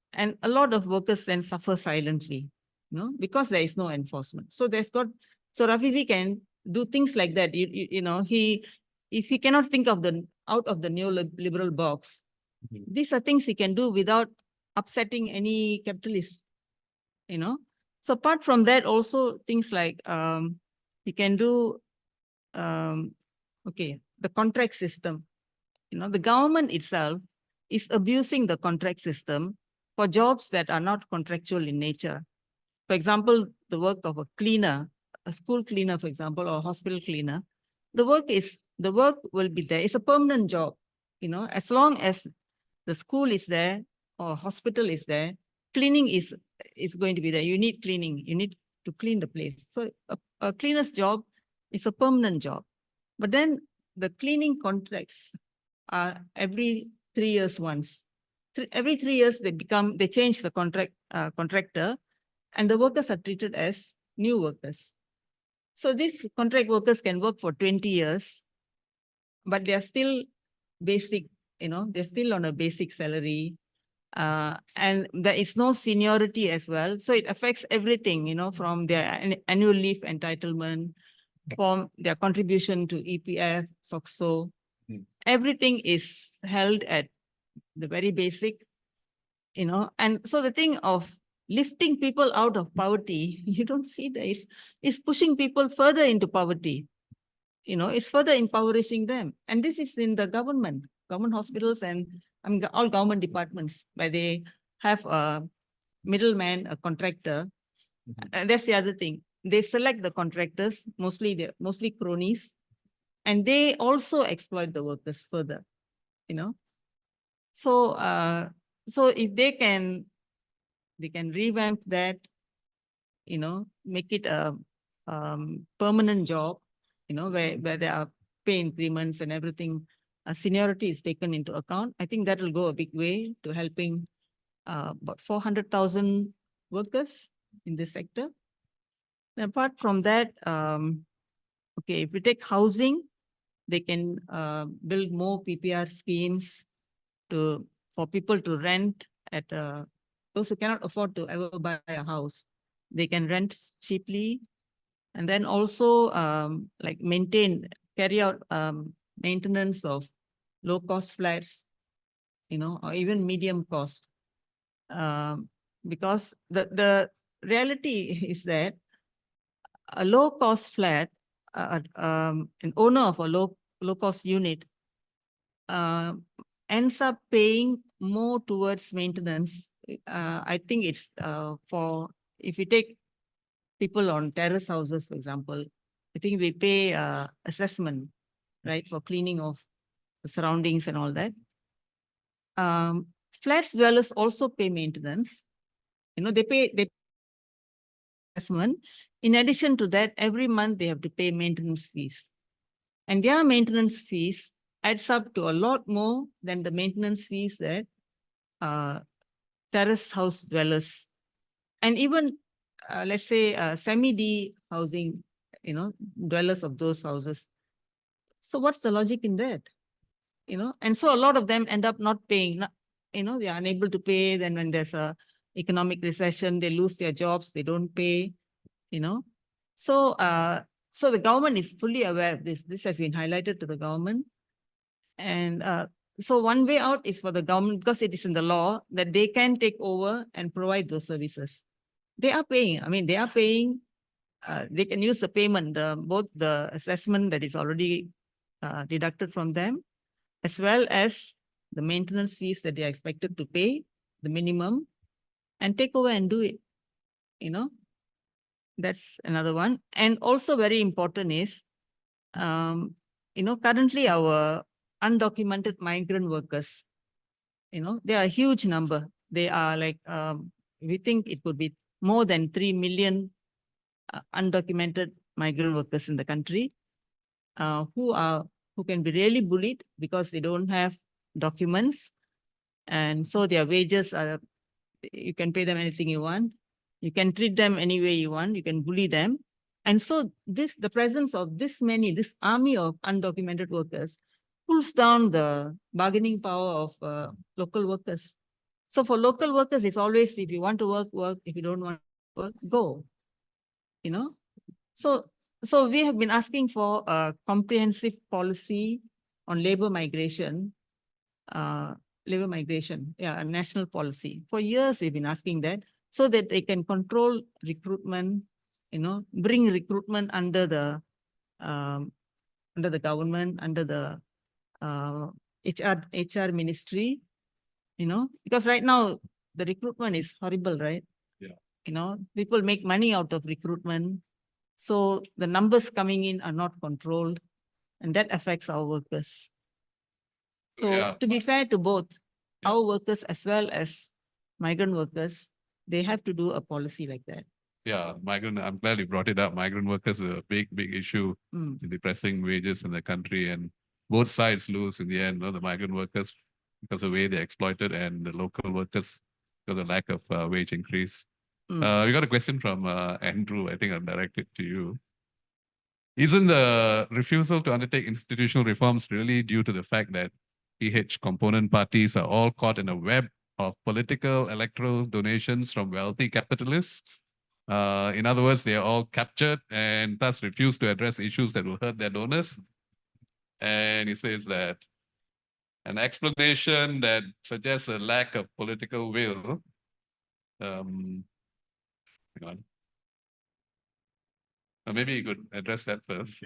a lot of workers then suffer silently, because there is no enforcement. So so Rafizi can do things like that. If he cannot think of out of the neoliberal box, these are things he can do without upsetting any capitalist, So apart from that, also things like he can do, the contract system. The government itself is abusing the contract system for jobs that are not contractual in nature. For example, the work of a cleaner, a school cleaner, for example, or a hospital cleaner, the work will be there. It's a permanent job, as long as the school is there or hospital is there, cleaning is going to be there. You need cleaning. You need to clean the place. So a cleaner's job is a permanent job. But then the cleaning contracts are every 3 years once. Every 3 years they change the contractor, and the workers are treated as new workers. So these contract workers can work for 20 years, but they are still basic, they're still on a basic salary. And there is no seniority as well. So it affects everything, from their annual leave entitlement, from their contribution to EPF, SOXO. Everything is held at the very basic, and so the thing of lifting people out of poverty, you don't see that it's pushing people further into poverty. It's further impoverishing them. And this is in the government hospitals, and all government departments, where they have a middleman, a contractor. And that's the other thing. They select the contractors, they're mostly cronies, and they also exploit the workers further, So, so if they can revamp that, make it a permanent job, where there are pay increments and everything, seniority is taken into account. I think that will go a big way to helping about 400,000 workers in this sector. And apart from that, if we take housing, they can build more PPR schemes for people to rent at those who cannot afford to ever buy a house. They can rent cheaply, and then also carry out maintenance of low-cost flats, or even medium cost. Because the reality is that a low-cost flat, an owner of a low-cost unit ends up paying more towards maintenance. I think it's if you take people on terrace houses, for example, I think we pay assessment, right, for cleaning of the surroundings and all that. Flats dwellers also pay maintenance. They pay assessment. In addition to that, every month they have to pay maintenance fees. And their maintenance fees adds up to a lot more than the maintenance fees that terrace house dwellers, and even let's say semi-D housing, dwellers of those houses. So what's the logic in that? And so a lot of them end up not paying, they are unable to pay. Then when there's a economic recession, they lose their jobs, they don't pay, So, so the government is fully aware of this. This has been highlighted to the government. And so one way out is for the government, because it is in the law, that they can take over and provide those services. They are paying. I mean, they are paying. They can use the payment, both the assessment that is already deducted from them, as well as the maintenance fees that they are expected to pay, the minimum, and take over and do it. That's another one. And also very important is, currently our undocumented migrant workers, they are a huge number. They are like, we think it could be more than 3 million undocumented migrant workers in the country who can be really bullied because they don't have documents. And so their wages are, you can pay them anything you want. You can treat them any way you want. You can bully them. And so the presence of this army of undocumented workers pulls down the bargaining power of local workers. So for local workers, it's always, if you want to work, work. If you don't want to work, go. You know? So we have been asking for a comprehensive policy on labor migration, a national policy. For years, we've been asking that so that they can control recruitment, bring recruitment under the government, under the HR ministry, because right now the recruitment is horrible, right? Yeah. People make money out of recruitment. So the numbers coming in are not controlled, and that affects our workers. So to be fair to both our workers as well as migrant workers, they have to do a policy like that. Yeah, I'm glad you brought it up. Migrant workers are a big issue in depressing wages in the country, and both sides lose in the end. The migrant workers because of the way they're exploited, and the local workers because of lack of wage increase. We got a question from Andrew. I think I'll direct it to you. Isn't the refusal to undertake institutional reforms really due to the fact that PH component parties are all caught in a web of political electoral donations from wealthy capitalists? In other words, they are all captured and thus refuse to address issues that will hurt their donors. And he says that an explanation that suggests a lack of political will. Hang on. Maybe you could address that first.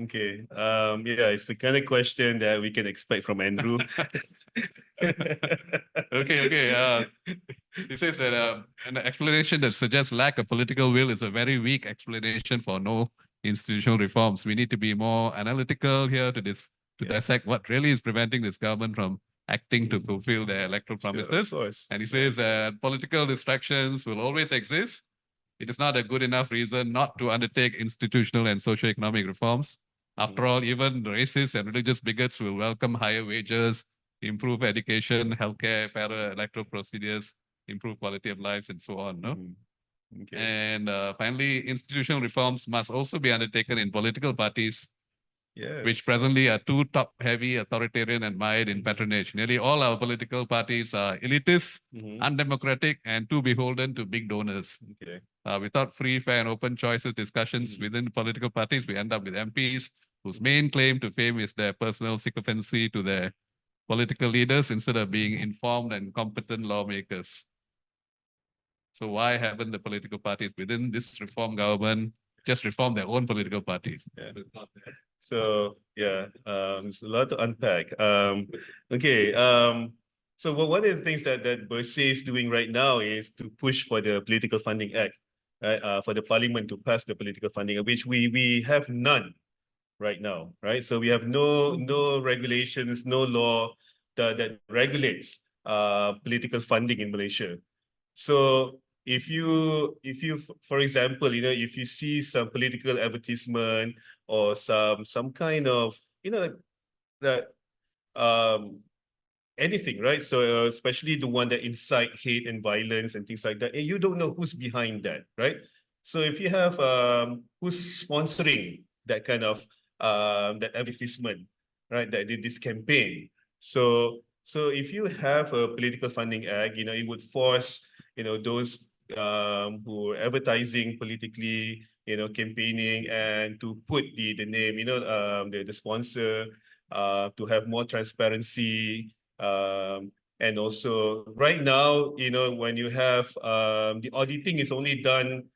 Okay. Yeah, it's the kind of question that we can expect from Andrew. Okay. He says that an explanation that suggests lack of political will is a very weak explanation for no institutional reforms. We need to be more analytical here to dissect what really is preventing this government from acting to fulfill their electoral promises. Sure, of course. And he says that political distractions will always exist. It is not a good enough reason not to undertake institutional and socio-economic reforms. After all, even racist and religious bigots will welcome higher wages, improve education, healthcare, fairer electoral procedures, improve quality of lives, and so on. No? Okay. And finally, institutional reforms must also be undertaken in political parties, which presently are too top-heavy, authoritarian, and mired in patronage. Nearly all our political parties are elitist, undemocratic, and too beholden to big donors. Okay. Without free, fair, and open choices, discussions within political parties, we end up with MPs whose main claim to fame is their personal sycophancy to their political leaders instead of being informed and competent lawmakers. So why haven't the political parties within this reform government just reform their own political parties? Yeah. So yeah, there's a lot to unpack. Okay. So one of the things that Bersih is doing right now is to push for the Political Funding Act, right? For the Parliament to pass the Political Funding Act, which we have none right now, right? So we have no regulations, no law that regulates political funding in Malaysia. So if you, for example, if you see some political advertisement or some kind of, anything, right? So especially the one that incite hate and violence and things like that, and you don't know who's behind that, right? So if you have who's sponsoring that kind of that advertisement, right? That this campaign. So if you have a political funding act, it would force those who are advertising politically, campaigning, and to put the name, the sponsor, to have more transparency. And also right now, when you have the auditing is only done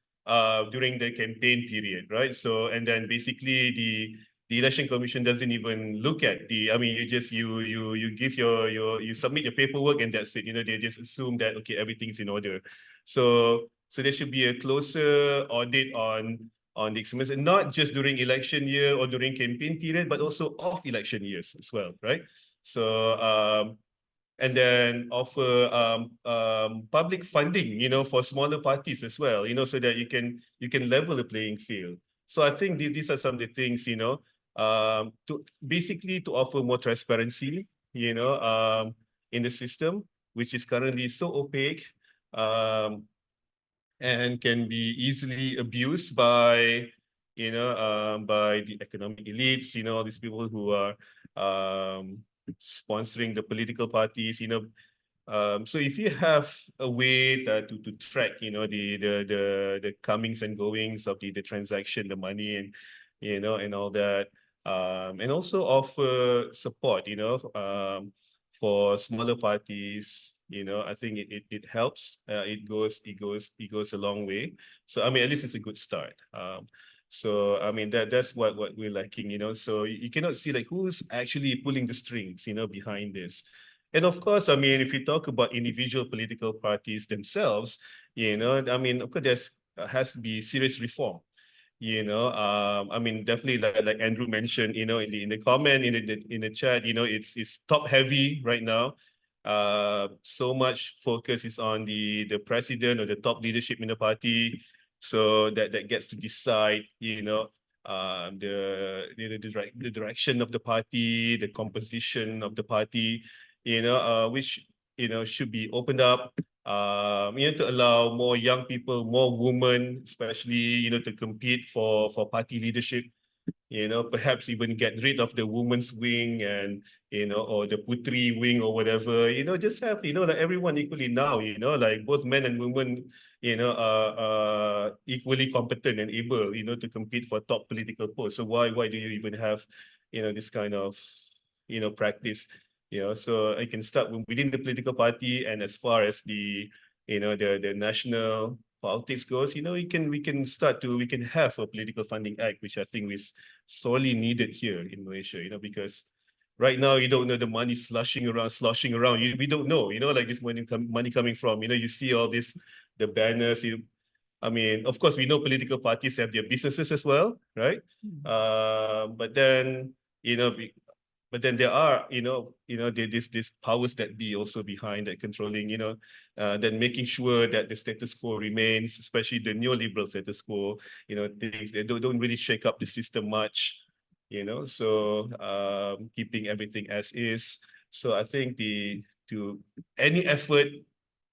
during the campaign period, right? So, and then basically the election commission doesn't even look at you just you give you submit your paperwork and that's it. They just assume that okay, everything's in order. So there should be a closer audit on the expenses, and not just during election year or during campaign period, but also off election years as well, right? So and then offer public funding, for smaller parties as well, so that you can level the playing field. So I think these are some of the things, to basically to offer more transparency in the system, which is currently so opaque, and can be easily abused by, by the economic elites, these people who are sponsoring the political parties, so if you have a way to track, the comings and goings of the transaction, the money, and and all that, and also offer support, for smaller parties, I think it helps. It goes a long way. So I mean, at least it's a good start. So I mean that's what we're lacking, So you cannot see like who's actually pulling the strings, behind this. And of course, I mean, if you talk about individual political parties themselves, I mean, of course, there's has to be serious reform. I mean, definitely like Andrew mentioned, in the comment in the chat, it's top heavy right now. So much focus is on the president or the top leadership in the party, so that gets to decide, the direction of the party, the composition of the party, which should be opened up, to allow more young people, more women, especially, to compete for party leadership. Perhaps even get rid of the women's wing and, or the putri wing or whatever, just have, like everyone equally now, like both men and women, are equally competent and able, to compete for top political posts. So why do you even have, this kind of, practice? So I can start within the political party, and as far as the, the national politics goes, we can have a political funding act, which I think is sorely needed here in Malaysia, because right now you don't know the money sloshing around. We don't know, like this money coming from, you see all this, the banners. I mean, of course, we know political parties have their businesses as well, right? But then, there are, these powers that be also behind that controlling, then making sure that the status quo remains, especially the neoliberal status quo, things that don't really shake up the system much, so keeping everything as is. So I think any effort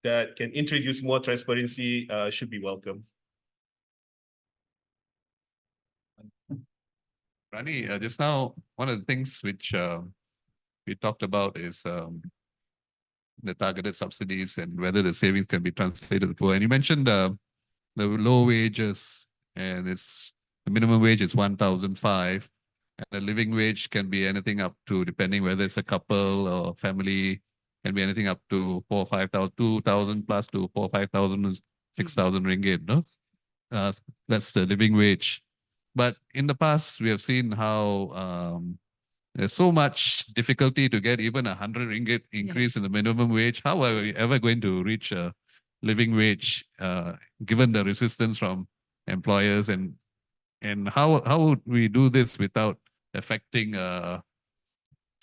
that can introduce more transparency should be welcome. Rani, just now, one of the things which we talked about is the targeted subsidies and whether the savings can be translated to the poor. And you mentioned the low wages, and the minimum wage is 1,005, and the living wage can be anything up to, depending whether it's a couple or family, can be anything up to 4,000, 5,000, 2,000 plus to 4,000, 5,000, 6,000 ringgit. No, that's the living wage. But in the past, we have seen how there's so much difficulty to get even 100 ringgit increase in the minimum wage. How are we ever going to reach a living wage, given the resistance from employers, and how would we do this without affecting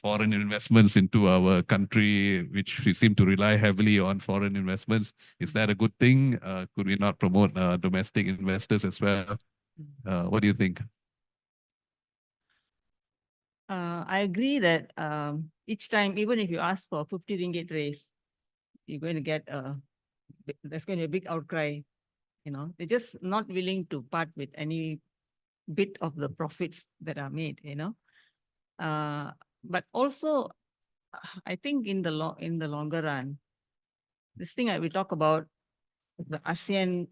foreign investments into our country, which we seem to rely heavily on foreign investments? Is that a good thing? Could we not promote domestic investors as well? What do you think? I agree that each time, even if you ask for 50 ringgit raise, you're going to get there's going to be a big outcry. They're just not willing to part with any bit of the profits that are made. But also, I think in the longer run, this thing we talk about the ASEAN,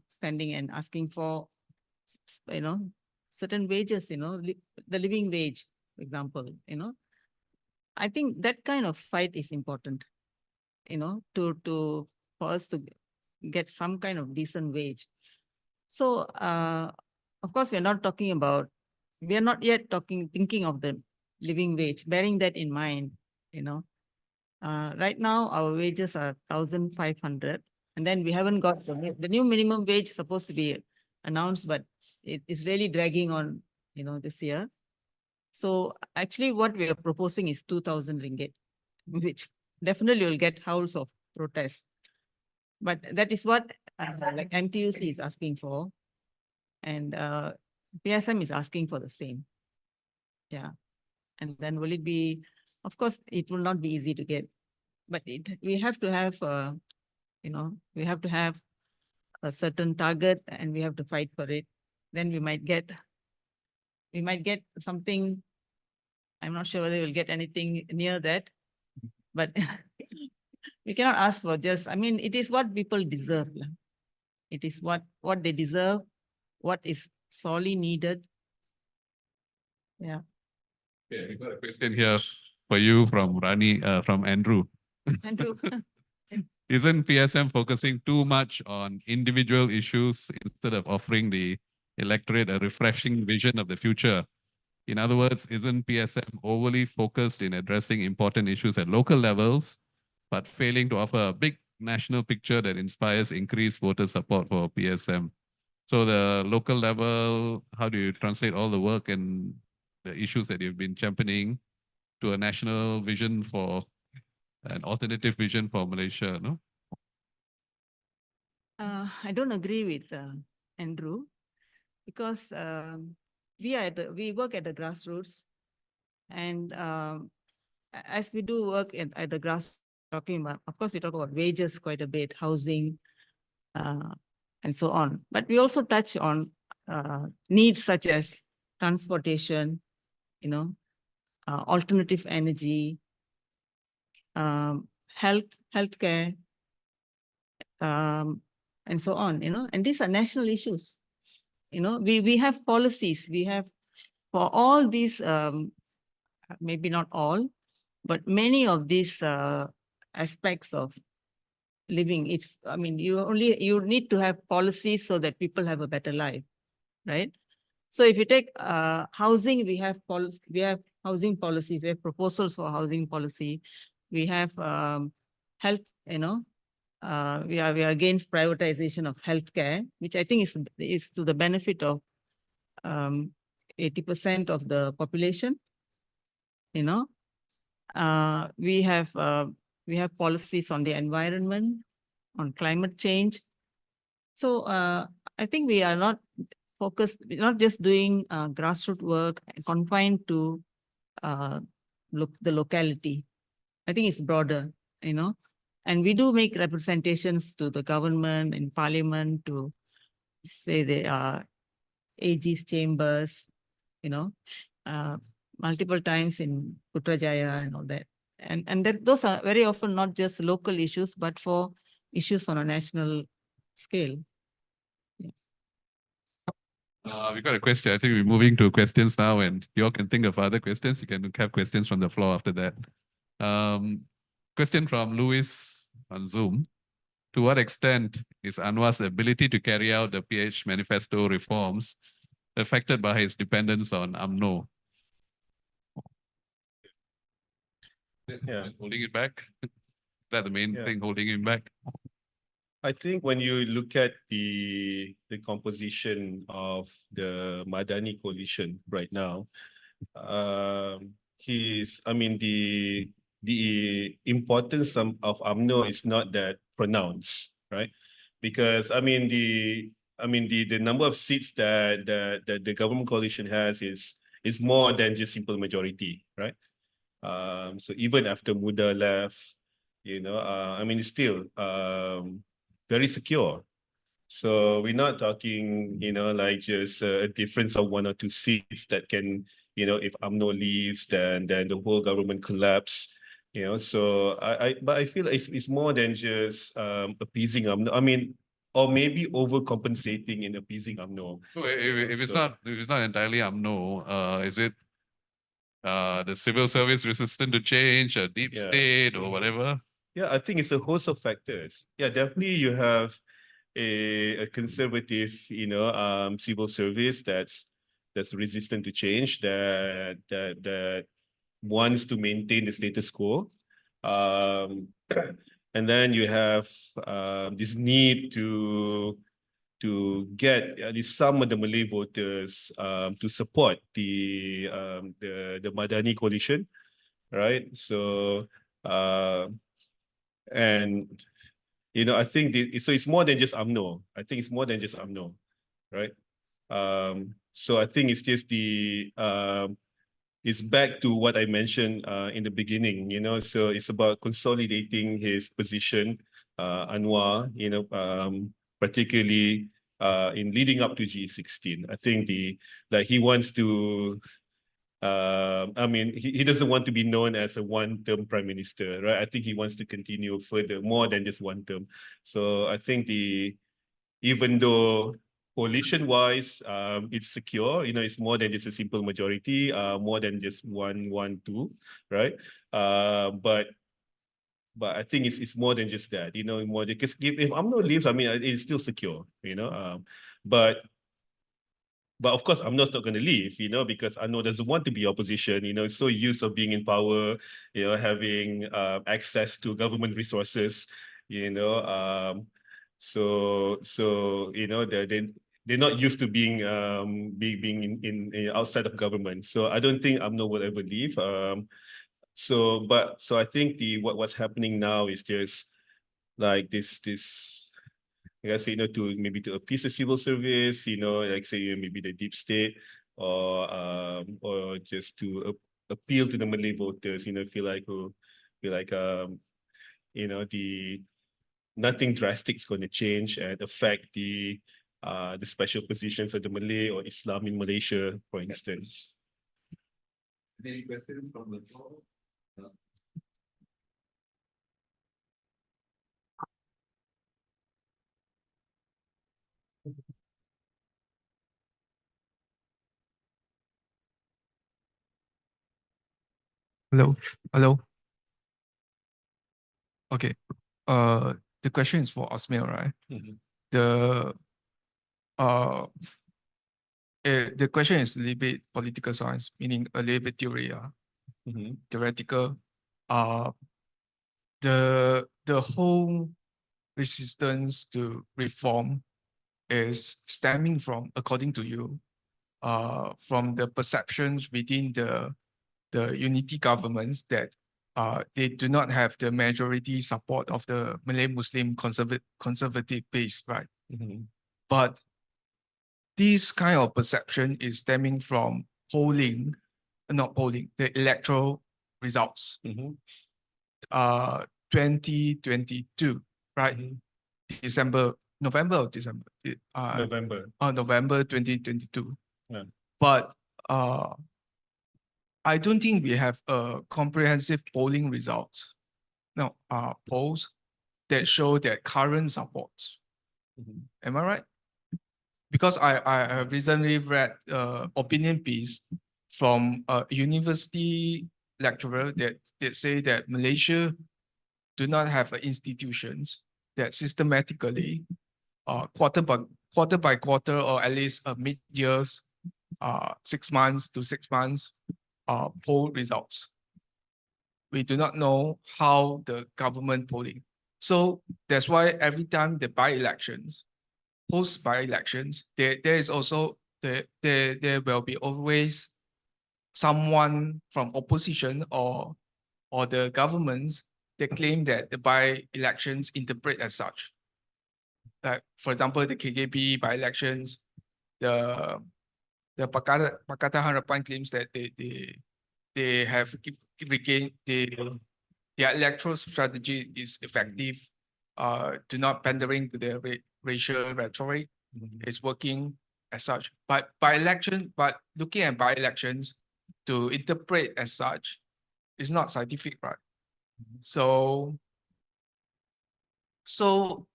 standing and asking for, certain wages, the living wage, for example, I think that kind of fight is important, for us to get some kind of decent wage. So, of course, we are not yet thinking of the living wage, bearing that in mind, right now our wages are 1,500, and then we haven't got the new minimum wage supposed to be announced, but it is really dragging on, this year. So actually what we are proposing is 2,000 ringgit, which definitely will get howls of protest. But that is what like MTUC is asking for, and PSM is asking for the same. Yeah. And then will it be Of course, it will not be easy to get, but we have to have, we have to have a certain target and we have to fight for it. Then we might get something. I'm not sure whether we'll get anything near that, but we cannot ask for just, it is what people deserve. It is what they deserve, what is sorely needed. Yeah. Yeah, we got a question here for you from Rani, from Andrew. Andrew. Isn't PSM focusing too much on individual issues instead of offering the electorate a refreshing vision of the future? In other words, isn't PSM overly focused in addressing important issues at local levels, but failing to offer a big national picture that inspires increased voter support for PSM? So the local level, how do you translate all the work and the issues that you've been championing to a national vision for an alternative vision for Malaysia, no? I don't agree with Andrew, because we work at the grassroots, and as we do work at the grassroots, talking about, of course, we talk about wages quite a bit, housing, and so on. But we also touch on needs such as transportation, alternative energy, healthcare, and so on, and these are national issues. We have policies, we have for all these, maybe not all, but many of these aspects of living. You need to have policies so that people have a better life, right? So if you take housing, we have housing policy, we have proposals for housing policy, we have health, we are against privatization of healthcare, which I think is to the benefit of 80% of the population. We have policies on the environment, on climate change. So I think we are not focused, we're not just doing grassroots work confined to the locality. I think it's broader, and we do make representations to the government and parliament, to say they are AG's chambers, multiple times in Putrajaya and all that. And those are very often not just local issues, but for issues on a national scale. Yes. We got a question. I think we're moving to questions now, and you all can think of other questions. You can have questions from the floor after that. Question from Louis on Zoom. To what extent is Anwar's ability to carry out the PH manifesto reforms affected by his dependence on UMNO? Yeah. Holding it back? Is that the main thing holding him back? I think when you look at the composition of the Madani coalition right now, the importance of UMNO is not that pronounced, right? Because the number of seats that the government coalition has is more than just simple majority, right? So even after Muda left, it's still very secure. So we're not talking, like just a difference of 1 or 2 seats that can, if UMNO leaves, then the whole government collapse. So but I feel it's more than just appeasing UMNO. Or maybe overcompensating in appeasing UMNO. So if it's not entirely UMNO, is it the civil service resistant to change, a deep state, or whatever? Yeah, I think it's a host of factors. Yeah, definitely you have a conservative, civil service that's resistant to change, that wants to maintain the status quo. And then you have this need to get at least some of the Malay voters to support the Madani coalition, right? So and I think so it's more than just UMNO. I think it's more than just UMNO, right? So I think it's just is back to what I mentioned in the beginning, you know, so it's about consolidating his position, Anwar, you know, particularly in leading up to G16. I think he wants to, I mean, he doesn't want to be known as a one-term prime minister, right? I think he wants to continue further, more than just one term. So I think even though coalition-wise, it's secure, you know, it's more than just a simple majority, more than just 1-1-2, right? But I think it's more than just that, you know, more because if UMNO leaves, I mean, it's still secure, you know, but of course, UMNO's not going to leave, you know, because UMNO doesn't want to be opposition, you know, it's so used of being in power, you know, having access to government resources, you know, so you know, they're not used to being being in outside of government. So I don't think UMNO will ever leave. So I think what's happening now is just like this like I say, you know, to maybe to appease the civil service, you know, like say maybe the deep state, or just to appeal to the Malay voters, you know, feel like you know, nothing drastic is going to change and affect the special positions of the Malay or Islam in Malaysia, for instance. Any questions from the floor? Hello, hello. Okay. The question is for Azmil, right? Mhm. The the question is a little bit political science, meaning a little bit theory, Mhm. theoretical. The whole resistance to reform is stemming from, according to you, from the perceptions within the unity governments that they do not have the majority support of the Malay Muslim conservative base, right? Mhm. But this kind of perception is stemming from polling, not polling, the electoral results. Mhm. 2022, right? December, November or December? November. November 2022. Yeah. But I don't think we have a comprehensive polling results. No, polls that show that current supports. Mhm. Am I right? Because I recently read opinion piece from a university lecturer that say that Malaysia do not have institutions that systematically quarter by quarter, or at least mid years, 6 months to 6 months poll results. We do not know how the government polling. So that's why every time the by-elections, post by-elections, there is also there will be always someone from opposition or the governments that claim that the by-elections interpret as such. Like for example, the KKP by-elections, the Pakatan Harapan claims that they have regained their electoral strategy is effective, to not pandering to the racial rhetoric, is working as such. But looking at by-elections to interpret as such is not scientific, right? So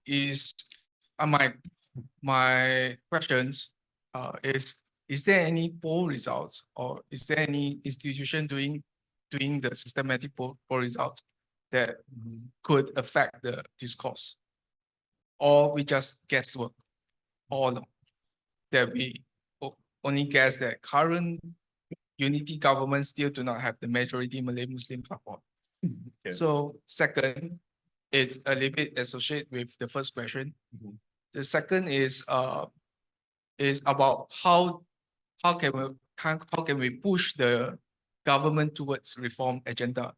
is my questions is there any poll results, or is there any institution doing the systematic poll results that could affect the discourse, or we just guesswork, or no, that we only guess that current unity government still do not have the majority Malay Muslim support. Yeah. So second, it's a little bit associated with the first question. The second is about how can we push the government towards reform agenda,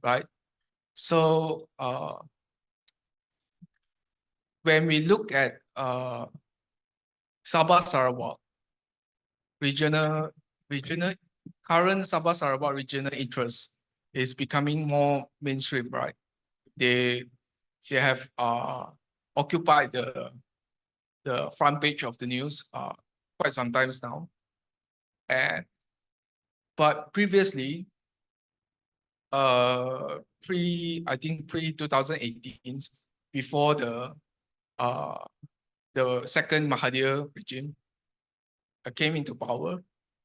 right? So when we look at Sabah Sarawak regional current Sabah Sarawak regional interest is becoming more mainstream, right? They have occupied the front page of the news quite some times now. But previously, I think pre 2018, before the second Mahathir regime came into power,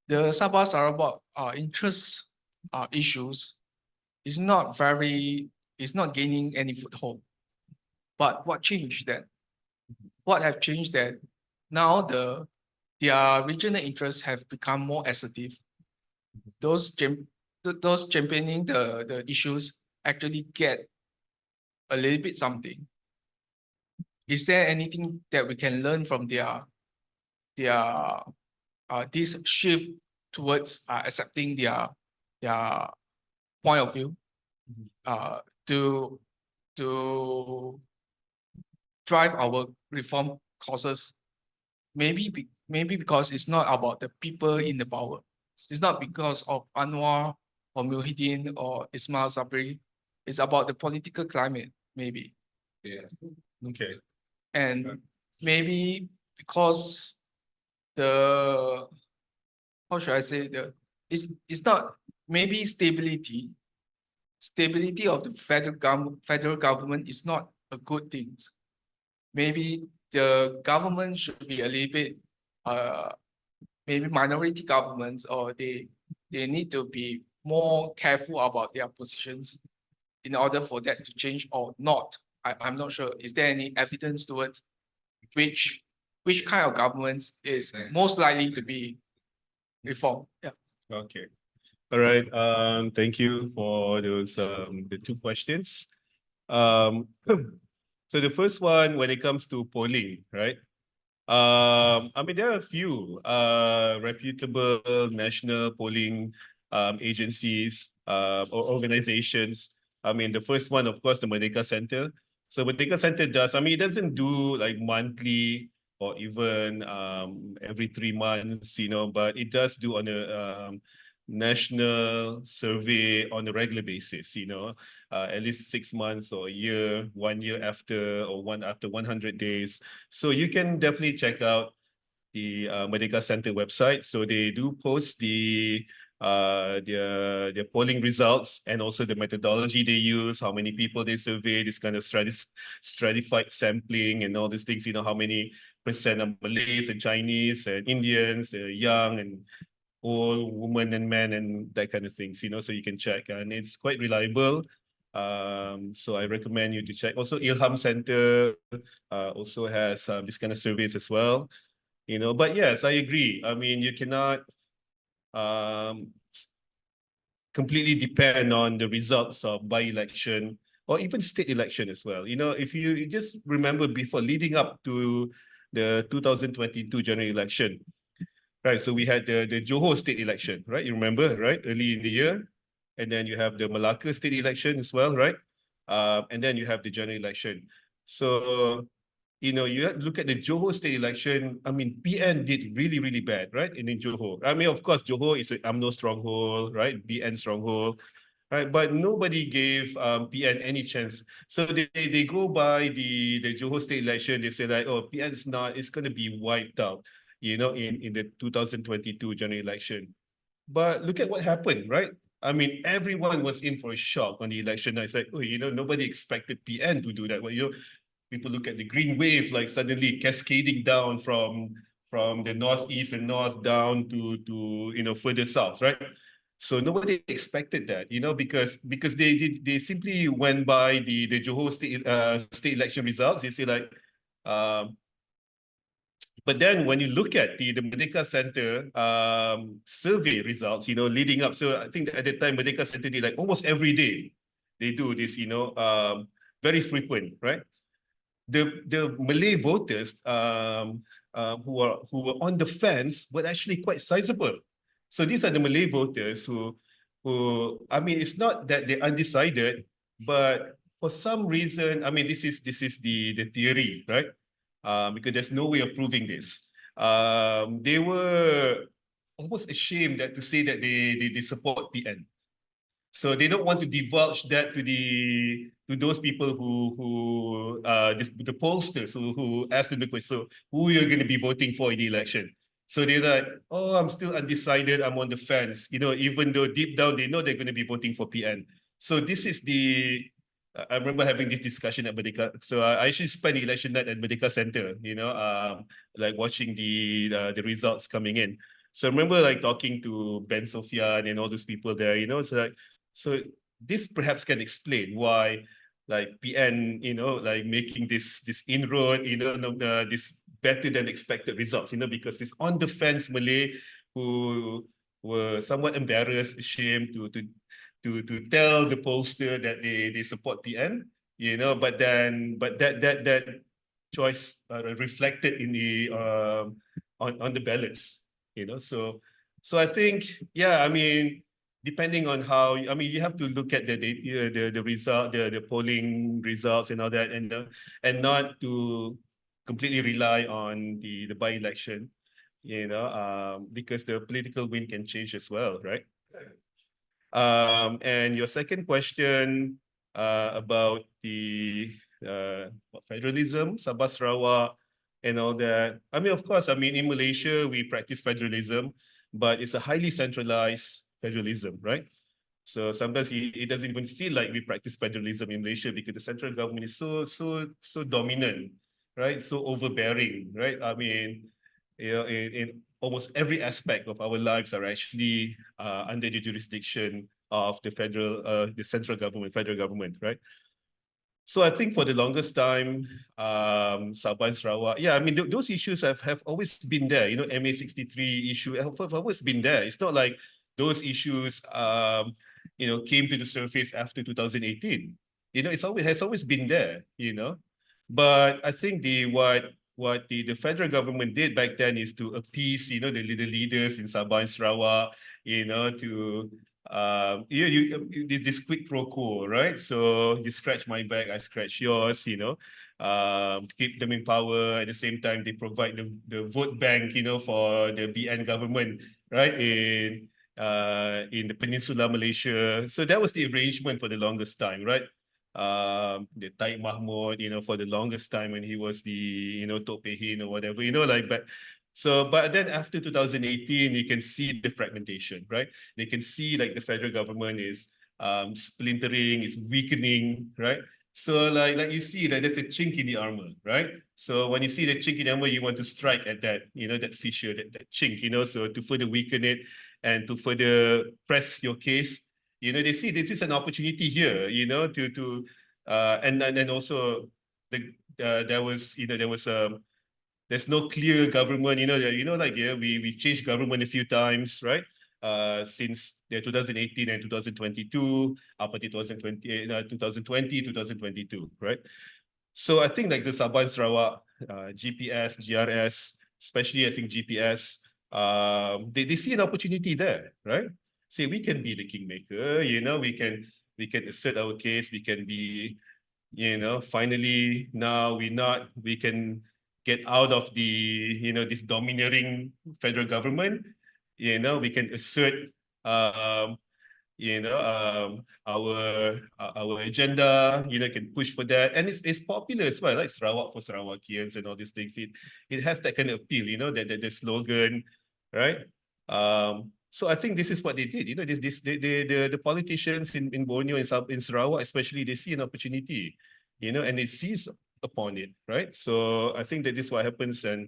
the Sabah Sarawak interest issues is not gaining any foothold. But what changed then? What have changed then? Now their regional interests have become more assertive. Those championing the issues actually get a little bit something. Is there anything that we can learn from this shift towards accepting their point of view to drive our reform causes? Maybe because it's not about the people in the power. It's not because of Anwar or Muhyiddin or Ismail Sabri. It's about the political climate, maybe. Yeah. Okay. And maybe because how should I say, it's not, maybe stability of the federal government is not a good thing. Maybe the government should be a little bit maybe minority governments, or they need to be more careful about their positions in order for that to change or not. I'm not sure. Is there any evidence towards which kind of governments is most likely to be reformed? Yeah. Okay. All right. Thank you for those the two questions. So the first one, when it comes to polling, right? I mean, there are a few reputable national polling agencies or organizations. I mean, the first one, of course, the Merdeka Center. So Merdeka Center does, I mean, it doesn't do like monthly or even every 3 months, you know, but it does do on a national survey on a regular basis, you know, at least 6 months or a year, 1 year after, or after 100 days. So you can definitely check out the Merdeka Center website. So they do post their polling results, and also the methodology they use, how many people they survey, this kind of stratified sampling and all these things, you know, how many percent of Malays and Chinese and Indians, young and old, women and men, and that kind of things, you know, so you can check, and it's quite reliable. So I recommend you to check. Also, Ilham Center also has this kind of surveys as well, you know. But yes, I agree. I mean, you cannot completely depend on the results of by-election or even state election as well. You know, if you just remember before, leading up to the 2022 general election, right? So we had the Johor state election, right? You remember, right? Early in the year. And then you have the Malacca state election as well, right? And then you have the general election. So, you know, you have to look at the Johor state election. I mean, PN did really, really bad, right? And in Johor. I mean, of course, Johor is an UMNO stronghold, right? PN stronghold. Right, but nobody gave PN any chance. So they go by the Johor state election. They say like, oh, PN is not, it's going to be wiped out, you know, in the 2022 general election. But look at what happened, right? I mean, everyone was in for a shock on the election night. It's like, oh, you know, nobody expected PN to do that. Well, you know, people look at the green wave, like suddenly cascading down from the northeast and north down to you know, further south, right? So nobody expected that, you know, because they simply went by the Johor state election results. They say like, but then when you look at the Merdeka Center survey results, you know, leading up, so I think at the time Merdeka Center did like almost every day they do this, you know, very frequent, right? The Malay voters who were on the fence were actually quite sizable. So these are the Malay voters who I mean, it's not that they're undecided, but for some reason, I mean, this is the theory, right? Because there's no way of proving this. They were almost ashamed that to say that they support PN. So they don't want to divulge that to those people the pollsters who asked them the question, so who you're going to be voting for in the election. So they're like, oh, I'm still undecided, I'm on the fence, even though deep down they know they're going to be voting for PN. So this is I remember having this discussion at Merdeka. So I actually spent the election night at Merdeka Center, like watching the results coming in. So I remember like talking to Ben Sophian and all those people there, so this perhaps can explain why like PN, like making this inroad, this better than expected results, because this on the fence Malay who were somewhat embarrassed, ashamed to tell the pollster that they support PN, but that choice reflected in the on the ballots, so I think, yeah, I mean, depending on how, I mean, you have to look at the result, the polling results and all that, and not to completely rely on the by-election, because the political wind can change as well, right? And your second question about the federalism, Sabah Sarawak, and all that. I mean, of course, I mean, in Malaysia, we practice federalism, but it's a highly centralized federalism, right? So sometimes it doesn't even feel like we practice federalism in Malaysia because the central government is so dominant, right? So overbearing, right? I mean, in almost every aspect of our lives are actually under the jurisdiction of the central government, federal government, right? So I think for the longest time, Sabah and Sarawak, yeah, I mean, those issues have always been there. MA 63 issue have always been there. It's not like those issues, came to the surface after 2018. Has always been there. But I think what the federal government did back then is to appease, the leaders in Sabah and Sarawak, to this quid pro quo, right? So you scratch my back, I scratch yours, to keep them in power. At the same time, they provide the vote bank, for the BN government, right? In the Peninsula Malaysia. So that was the arrangement for the longest time, right? The Taib Mahmud, for the longest time when he was the, Tok Pehin or whatever, but then after 2018, you can see the fragmentation, right? They can see like the federal government is splintering, is weakening, right? So like you see that there's a chink in the armor, right? So when you see the chink in the armor, you want to strike at that, that fissure, that chink, so to further weaken it and to further press your case. They see this is an opportunity here, and then also there's no clear government, we changed government a few times, right? Since 2018 and 2022, up until 2020, 2022, right? So I think like the Sabah and Sarawak, GPS, GRS, especially I think GPS, they see an opportunity there, right? Say we can be the kingmaker, we can assert our case, we can be, finally now we can get out of the, this domineering federal government, we can assert, our agenda, can push for that. And it's popular as well, like Sarawak for Sarawakians and all these things. It has that kind of appeal, that the slogan, right? So I think this is what they did. The politicians in Borneo and in Sarawak, especially, they see an opportunity, and they seize upon it, right? So I think that this is what happens, and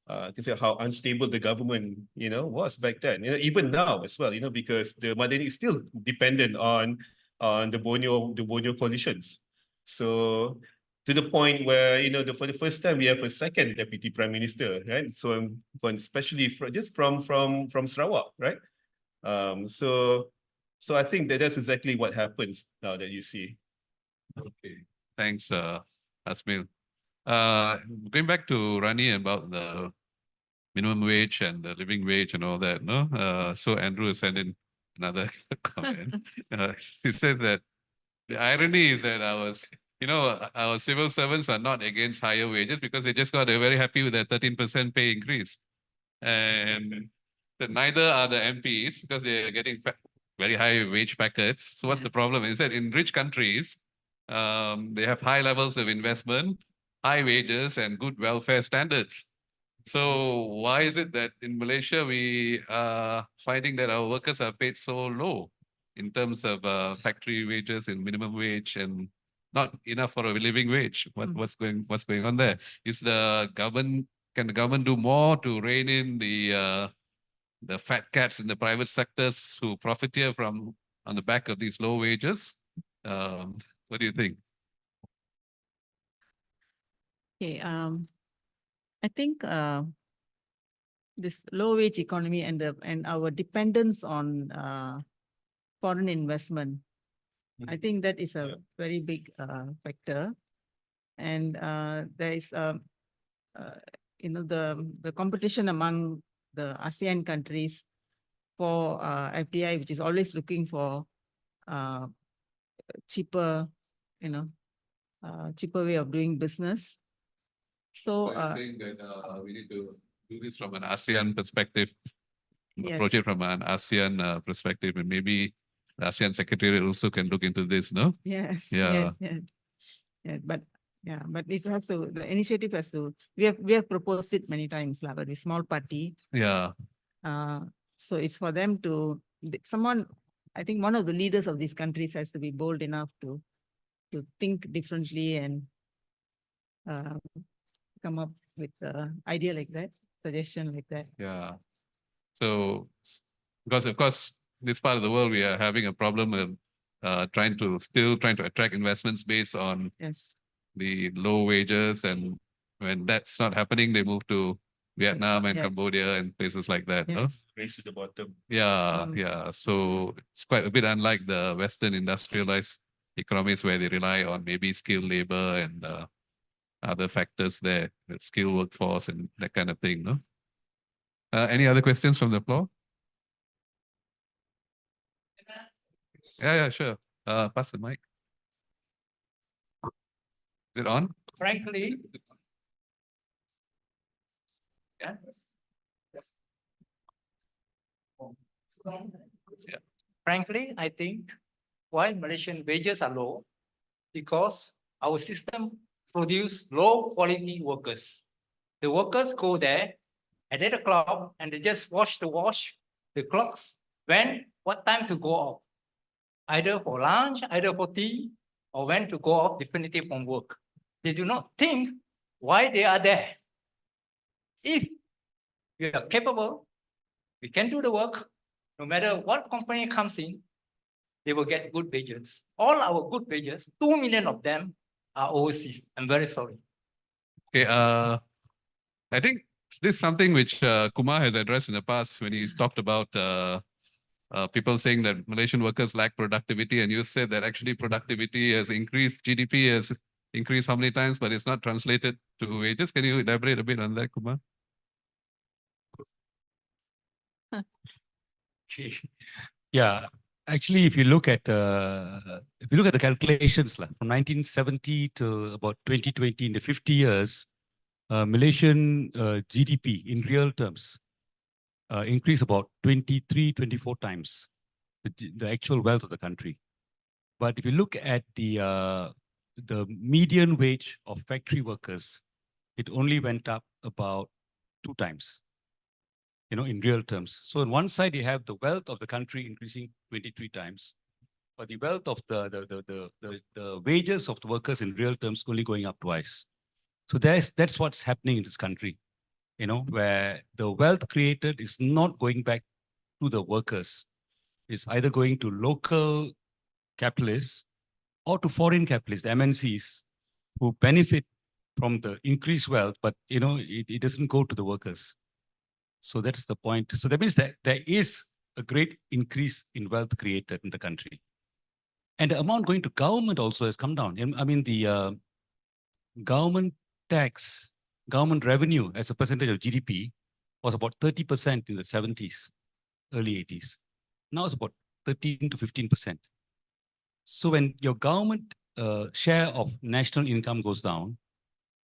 can say how unstable the government, was back then. Even now as well, because the Madani is still dependent on the Borneo coalitions. So to the point where, for the first time we have a second deputy prime minister, right? So especially from Sarawak, right? So I think that's exactly what happens now that you see. Okay, thanks, Azmil. Going back to Rani about the minimum wage and the living wage and all that, no? So Andrew sent in another comment. He said that the irony is that our civil servants are not against higher wages because they just they're very happy with their 13% pay increase. And that neither are the MPs because they are getting very high wage packets. So what's the problem? Is that in rich countries, they have high levels of investment, high wages, and good welfare standards. So why is it that in Malaysia we are finding that our workers are paid so low in terms of factory wages and minimum wage and not enough for a living wage? What's going on there? Is the government can the government do more to rein in the fat cats in the private sectors who profiteer from on the back of these low wages? What do you think? Okay, I think this low wage economy and our dependence on foreign investment, I think that is a very big factor. And there is the competition among the ASEAN countries for FDI, which is always looking for cheaper, cheaper way of doing business. So I think that we need to do this from an ASEAN perspective, approach yes. it from an ASEAN perspective, and maybe the ASEAN Secretariat also can look into this, no? Yes, Yeah. yes. But it has to, the initiative has to, we have proposed it many times, but with small party. Yeah. So it's for them to, I think one of the leaders of these countries has to be bold enough to think differently and come up with an idea like that, suggestion like that. Yeah. So, because of course, this part of the world, we are having a problem of trying to attract investments based on Yes. the low wages. And when that's not happening, they move to Vietnam and Yeah. Cambodia and places like that. No? Yes. Race to the bottom. Yeah, yeah. So it's quite a bit unlike the Western industrialized economies where they rely on maybe skilled labor and other factors there, the skilled workforce and that kind of thing. No. Any other questions from the floor? Yeah, sure. Pass the mic. Is it on? Frankly, frankly, I think why Malaysian wages are low, because our system produce low quality workers. The workers go there at 8 o'clock and they just watch the clocks, when, what time to go off, either for lunch, either for tea, or when to go off definitive from work. They do not think why they are there. If we are capable, we can do the work, no matter what company comes in, they will get good wages. All our good wages, 2 million of them are overseas. I'm very sorry. Okay. I think this is something which Kumar has addressed in the past when he's talked about people saying that Malaysian workers lack productivity, and you said that actually productivity has increased, GDP has increased how many times, but it's not translated to wages. Can you elaborate a bit on that, Kumar? Yeah, actually, if you look at the calculations from 1970 to about 2020, in the 50 years, Malaysian GDP in real terms increased about 23, 24 times the actual wealth of the country. But if you look at the median wage of factory workers, it only went up about 2 times, in real terms. So on one side, you have the wealth of the country increasing 23 times, but the wealth of the wages of the workers in real terms only going up twice. So that's what's happening in this country, where the wealth created is not going back to the workers. It's either going to local capitalists or to foreign capitalists, the MNCs, who benefit from the increased wealth, but it doesn't go to the workers. So that's the point. So that means that there is a great increase in wealth created in the country. And the amount going to government also has come down. I mean, the government tax, government revenue as a percentage of GDP was about 30% in the 70s, early 80s. Now it's about 13 to 15%. So when your government share of national income goes down,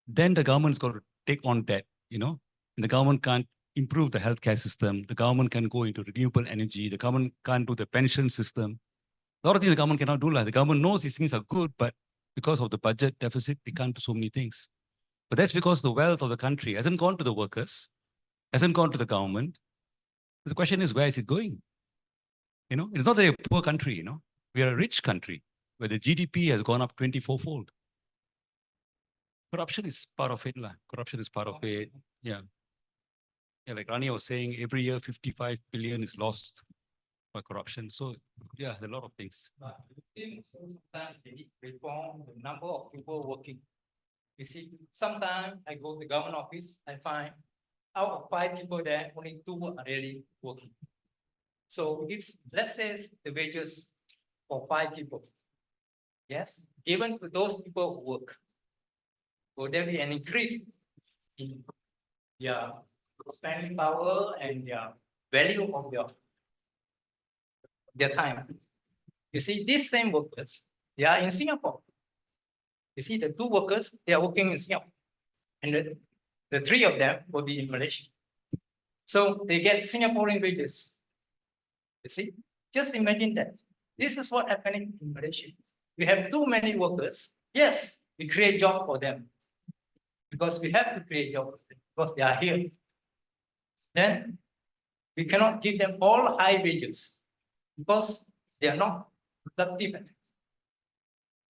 then the government's got to take on debt, and the government can't improve the healthcare system. The government can go into renewable energy. The government can't do the pension system. A lot of things the government cannot do. Like the government knows these things are good, but because of the budget deficit, they can't do so many things. But that's because the wealth of the country hasn't gone to the workers, hasn't gone to the government. The question is, where is it going? You know, it's not that we're a poor country, you know. We are a rich country where the GDP has gone up 24-fold. Corruption is part of it. Corruption is part of it. Yeah. Yeah, like Rani was saying, every year 55 billion is lost by corruption. So yeah, there are a lot of things. But I think sometimes they need to reform the number of people working. You see, sometimes I go to the government office, I find out of 5 people there, only 2 are really working. So it's, let's say, the wages for 5 people. Yes, given to those people who work, will there be an increase in their spending power and their value of their time? You see, these same workers, they are in Singapore. You see, the 2 workers, they are working in Singapore. And the 3 of them will be in Malaysia. So they get Singaporean wages. You see, just imagine that. This is what happening in Malaysia. We have too many workers. Yes, we create jobs for them. Because we have to create jobs because they are here. Then we cannot give them all high wages because they are not productive.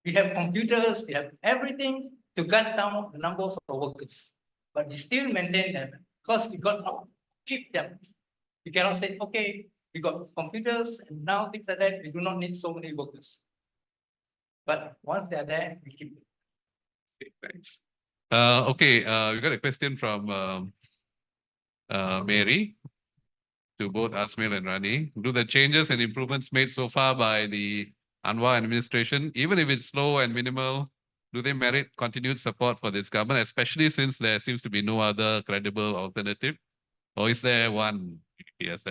We have computers, we have everything to cut down the numbers of workers, but we still maintain them because we got to keep them. We cannot say, okay, we got computers and now things like that, we do not need so many workers. But once they are there, we keep them. Okay, thanks. We got a question from Mary to both Azmil and Rani. Do the changes and improvements made so far by the Anwar administration, even if it's slow and minimal, do they merit continued support for this government, especially since there seems to be no other credible alternative? Or is there one? Yes,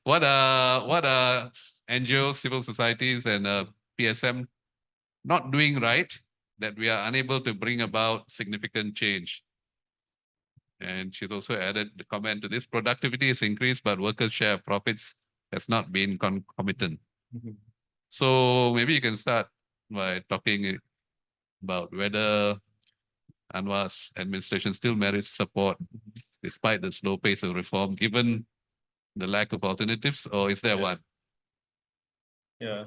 what are NGOs, civil societies, and PSM not doing right that we are unable to bring about significant change? And she's also added the comment to this: productivity is increased, but workers' share of profits has not been concomitant. So maybe you can start by talking about whether Anwar's administration still merits support despite the slow pace of reform, given the lack of alternatives, or is there one? Yeah.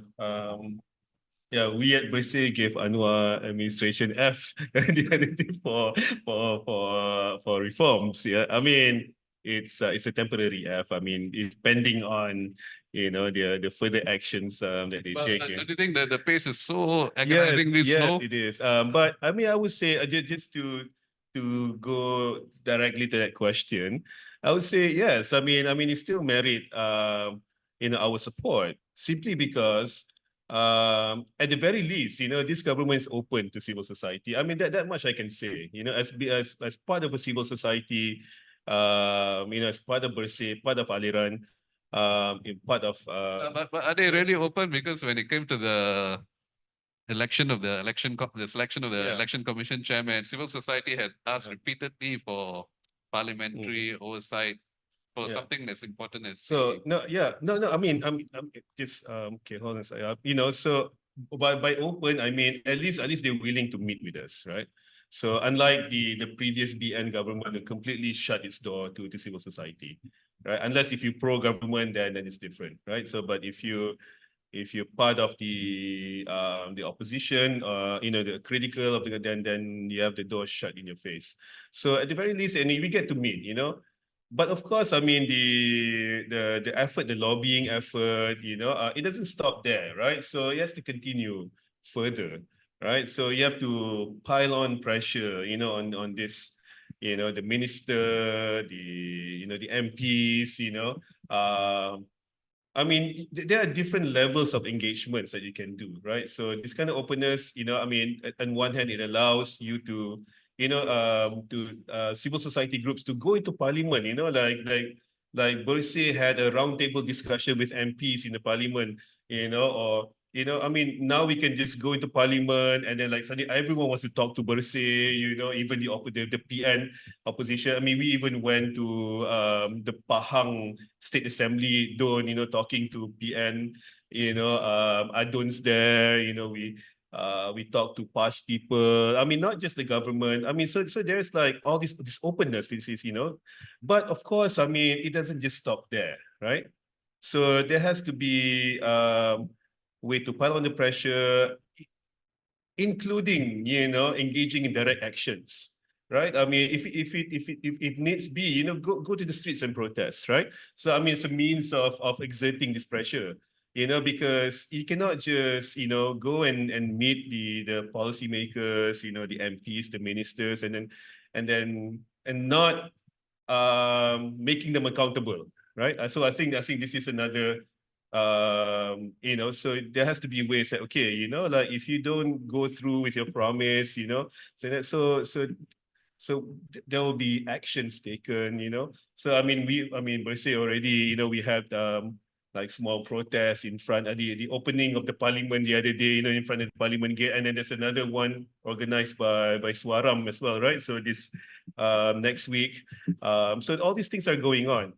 We at Bersih gave Anwar administration F the other day for reforms. Yeah, I mean it's a temporary F. I mean it's pending on the further actions that they take. But do you think that the pace is so agonizingly slow? Yes, it is. But I mean I would say just to go directly to that question, I would say yes. I mean it still merit our support simply because. At the very least, this government is open to civil society. I mean, that much I can say. As part of a civil society, as part of Bersih, part of Aliran, part of. But are they really open? Because when it came to the selection of the election commission chairman, civil society had asked repeatedly for parliamentary oversight for something that's important as no. I mean, just okay. Hold on a second. So by open, I mean at least they're willing to meet with us, right? So unlike the previous BN government, that completely shut its door to civil society, right? Unless if you pro-government, then it's different, right? So, but if you're part of the opposition, the critical of then you have the door shut in your face. So at the very least, and we get to meet, But of course, I mean the effort, the lobbying effort, it doesn't stop there, right? So it has to continue further, right? So you have to pile on pressure, on this, the minister, the MPs, I mean, there are different levels of engagements that you can do, right? So this kind of openness, I mean, on one hand, it allows you to civil society groups to go into parliament, like Bersih had a roundtable discussion with MPs in the parliament, or You know, I mean, now we can just go into parliament and then like suddenly everyone wants to talk to Bersih, you know, even the PN opposition. I mean, we even went to the Pahang State Assembly, you know, talking to PN, you know, Adun's there, you know, we talk to past people. I mean, not just the government. I mean, so there's like all this openness, this is, you know, but of course, I mean, it doesn't just stop there, right? So there has to be way to pile on the pressure, including, you know, engaging in direct actions, right? I mean, if it needs be, you know, go to the streets and protest, right? So I mean, it's a means of exerting this pressure, you know, because you cannot just, you know, go and meet the policymakers, you know, the MPs, the ministers, and not making them accountable, right? So I think this is another you know, so there has to be ways that, okay, you know, like if you don't go through with your promise, you know, so there will be actions taken, you know. So I mean, Bersih already, you know, we had like small protests in front of the opening of the parliament the other day, you know, in front of the parliament gate, and then there's another one organized by Swaram as well, right? So this next week, so all these things are going on.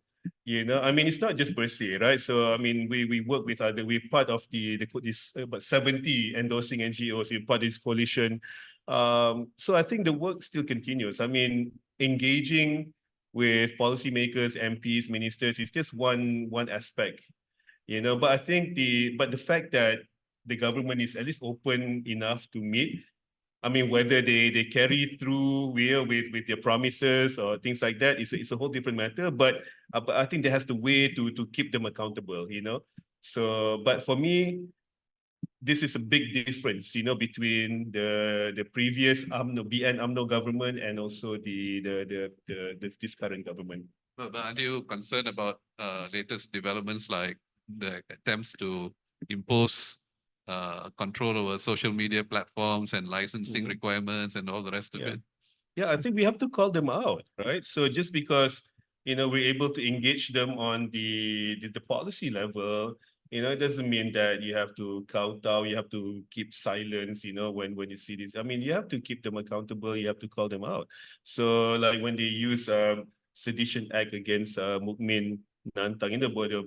You know, I mean, it's not just Bersih, right? So I mean, we work with we're part of this about 70 endorsing NGOs, we're part of this coalition. So I think the work still continues. I mean, engaging with policymakers, MPs, ministers is just one aspect, you know. But I think the fact that the government is at least open enough to meet. I mean, whether they carry through with their promises or things like that is a whole different matter. But I think there has to way to keep them accountable, you know. So, but for me, this is a big difference, you know, between the previous BN-UMNO government and also this current government. But are you concerned about latest developments like the attempts to impose control over social media platforms and licensing requirements and all the rest of it? Yeah, I think we have to call them out, right? So just because, you know, we're able to engage them on the policy level, you know, it doesn't mean that you have to kowtow, you have to keep silence, you know, when you see this. I mean, you have to keep them accountable, you have to call them out. So like when they use Sedition Act against Mukmin Nantang in the border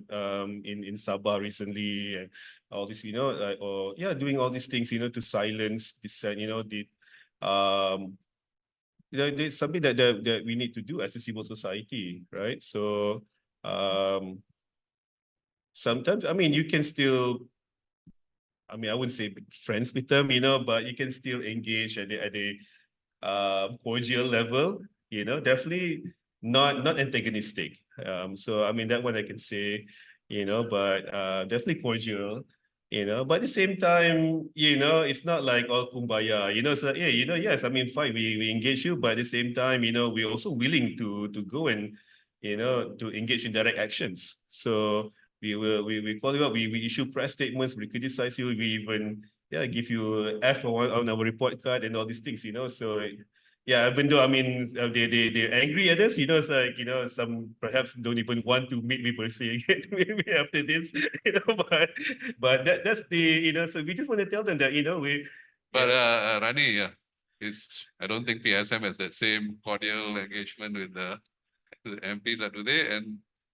in Sabah recently, and all this, you know, like, or yeah, doing all these things, you know, to silence dissent, you know, it's something that we need to do as a civil society, right? So sometimes, I mean, you can still, I mean, I wouldn't say friends with them, you know, but you can still engage at a cordial level, you know, definitely not antagonistic. So I mean, that one I can say, you know, but definitely cordial, you know, but at the same time, you know, it's not like all kumbaya, you know, so yeah, you know, yes, I mean, fine, we engage you, but at the same time, you know, we're also willing to go and, you know, to engage in direct actions. So we call you up, we issue press statements, we criticize you, we even give you F on our report card and all these things, you know. So yeah, even though I mean they're angry at us, you know, it's like, you know, some perhaps don't even want to meet me per se again maybe after this, you know, but that's the, you know, so we just want to tell them that, you know, But Rani, I don't think PSM has that same cordial engagement with the MPs, do they?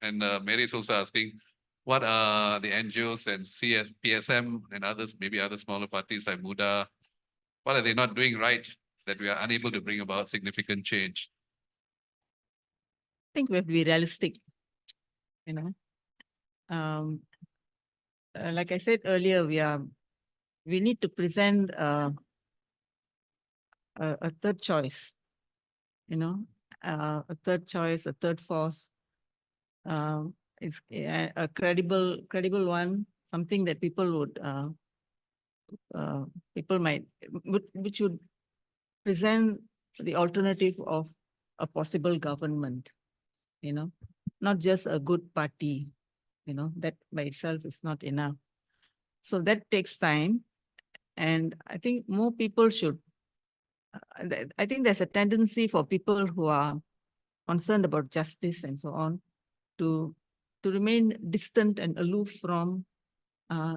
And Mary is also asking, what are the NGOs and PSM and others, maybe other smaller parties like Muda, what are they not doing right that we are unable to bring about significant change? I think we have to be realistic, you know. Like I said earlier, we need to present a third choice, you know, a third choice, a third force. It's a credible one, something that people would which would present the alternative of a possible government, you know, not just a good party, you know, that by itself is not enough. So that takes time. And I think more people should, I think there's a tendency for people who are concerned about justice and so on to remain distant and aloof from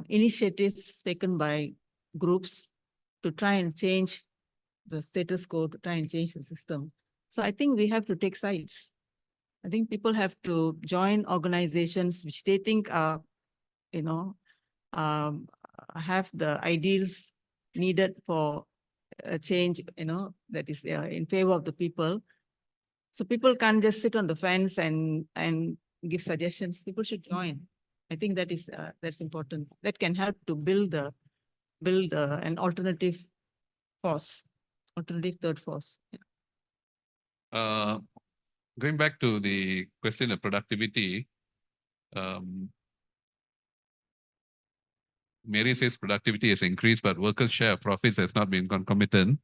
initiatives taken by groups to try and change the status quo, to try and change the system. So I think we have to take sides. I think people have to join organizations which they think are, you know, have the ideals needed for a change, you know, that is in favor of the people. So people can't just sit on the fence and give suggestions. People should join. I think that is that's important. That can help to build an alternative force, alternative third force. Going back to the question of productivity, Mary says productivity has increased, but workers' share of profits has not been concomitant.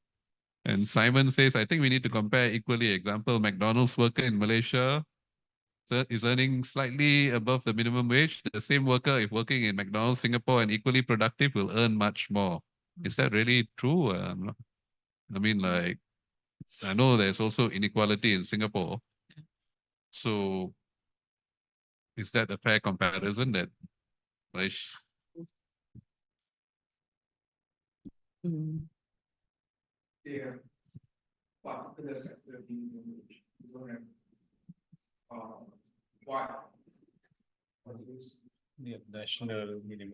And Simon says, I think we need to compare equally. Example, McDonald's worker in Malaysia is earning slightly above the minimum wage. The same worker, if working in McDonald's Singapore and equally productive, will earn much more. Is that really true? I mean, like, I know there's also inequality in Singapore. So is that a fair comparison that like, Mm. Their particular sector being we don't have what is National minimum.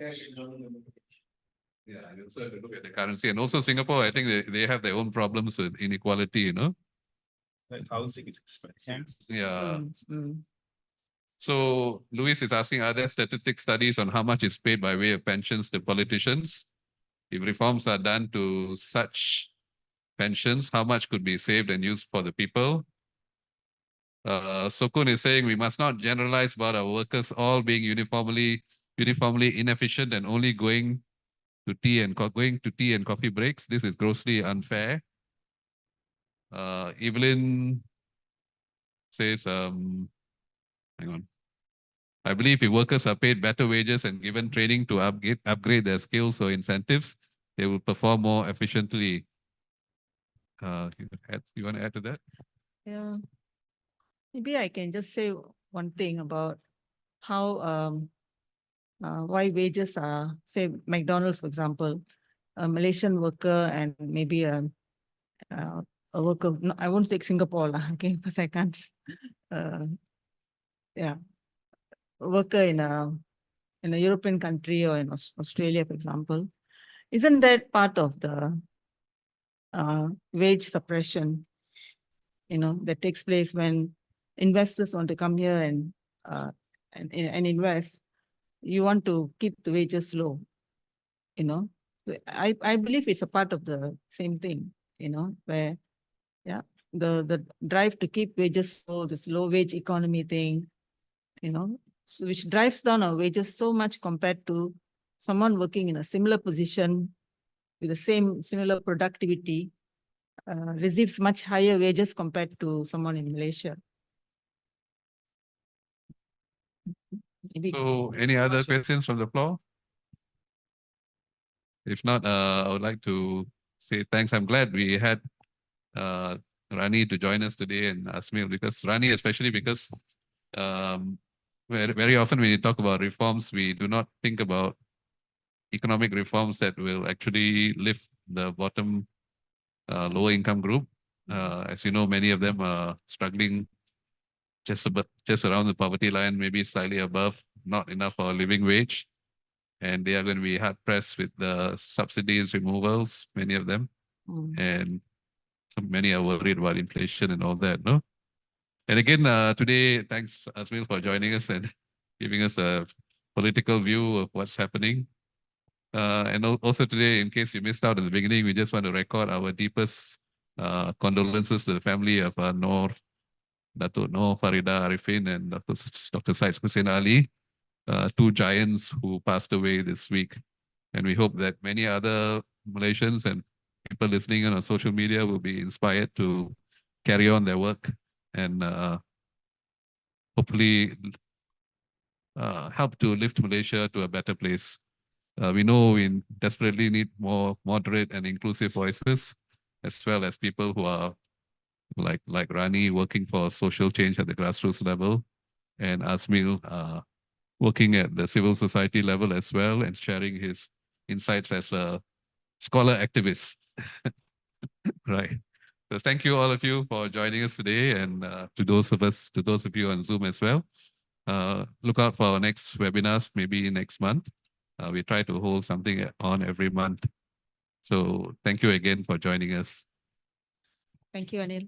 yeah, you also have to look at the currency. And also Singapore, I think they have their own problems with inequality, you know? Like housing is expensive. Yeah. Mm. So Luis is asking, are there statistic studies on how much is paid by way of pensions to politicians? If reforms are done to such pensions, how much could be saved and used for the people? Sokun is saying we must not generalize about our workers all being uniformly inefficient and only going to tea and coffee breaks. This is grossly unfair. Evelyn says, hang on. I believe if workers are paid better wages and given training to upgrade their skills or incentives, they will perform more efficiently. You want to add to that? Yeah. Maybe I can just say one thing about how why wages are, say McDonald's, for example, a Malaysian worker and maybe a worker, no, I won't take Singapore, okay, because I can't, yeah, a worker in a European country or in Australia, for example, isn't that part of the wage suppression, you know, that takes place when investors want to come here and invest? You want to keep the wages low, you know. So I believe it's a part of the same thing, you know, where yeah, the drive to keep wages low, this low wage economy thing, you know, so which drives down our wages so much compared to someone working in a similar position with the similar productivity, receives much higher wages compared to someone in Malaysia. Maybe. So any other questions from the floor? If not, I would like to say thanks. I'm glad we had Rani to join us today and Azmil, because Rani, especially because very often when you talk about reforms, we do not think about economic reforms that will actually lift the bottom lower income group. As you know, many of them are struggling just around the poverty line, maybe slightly above, not enough for a living wage. And they are going to be hard pressed with the subsidies removals, many of them. And so many are worried about inflation and all that, no? And again, today, thanks Azmil for joining us and giving us a political view of what's happening. And also today, in case you missed out at the beginning, we just want to record our deepest condolences to the family of Datuk Noor Farida Arifin and Dr. Syed Hussein Ali, two giants who passed away this week. And we hope that many other Malaysians and people listening on social media will be inspired to carry on their work and hopefully help to lift Malaysia to a better place. We know we desperately need more moderate and inclusive voices, as well as people who are like Rani working for social change at the grassroots level, and Azmil working at the civil society level as well and sharing his insights as a scholar activist. Right. So thank you all of you for joining us today, and to those of you on Zoom as well. Look out for our next webinars, maybe next month. We try to hold something on every month. So thank you again for joining us. Thank you, Anil.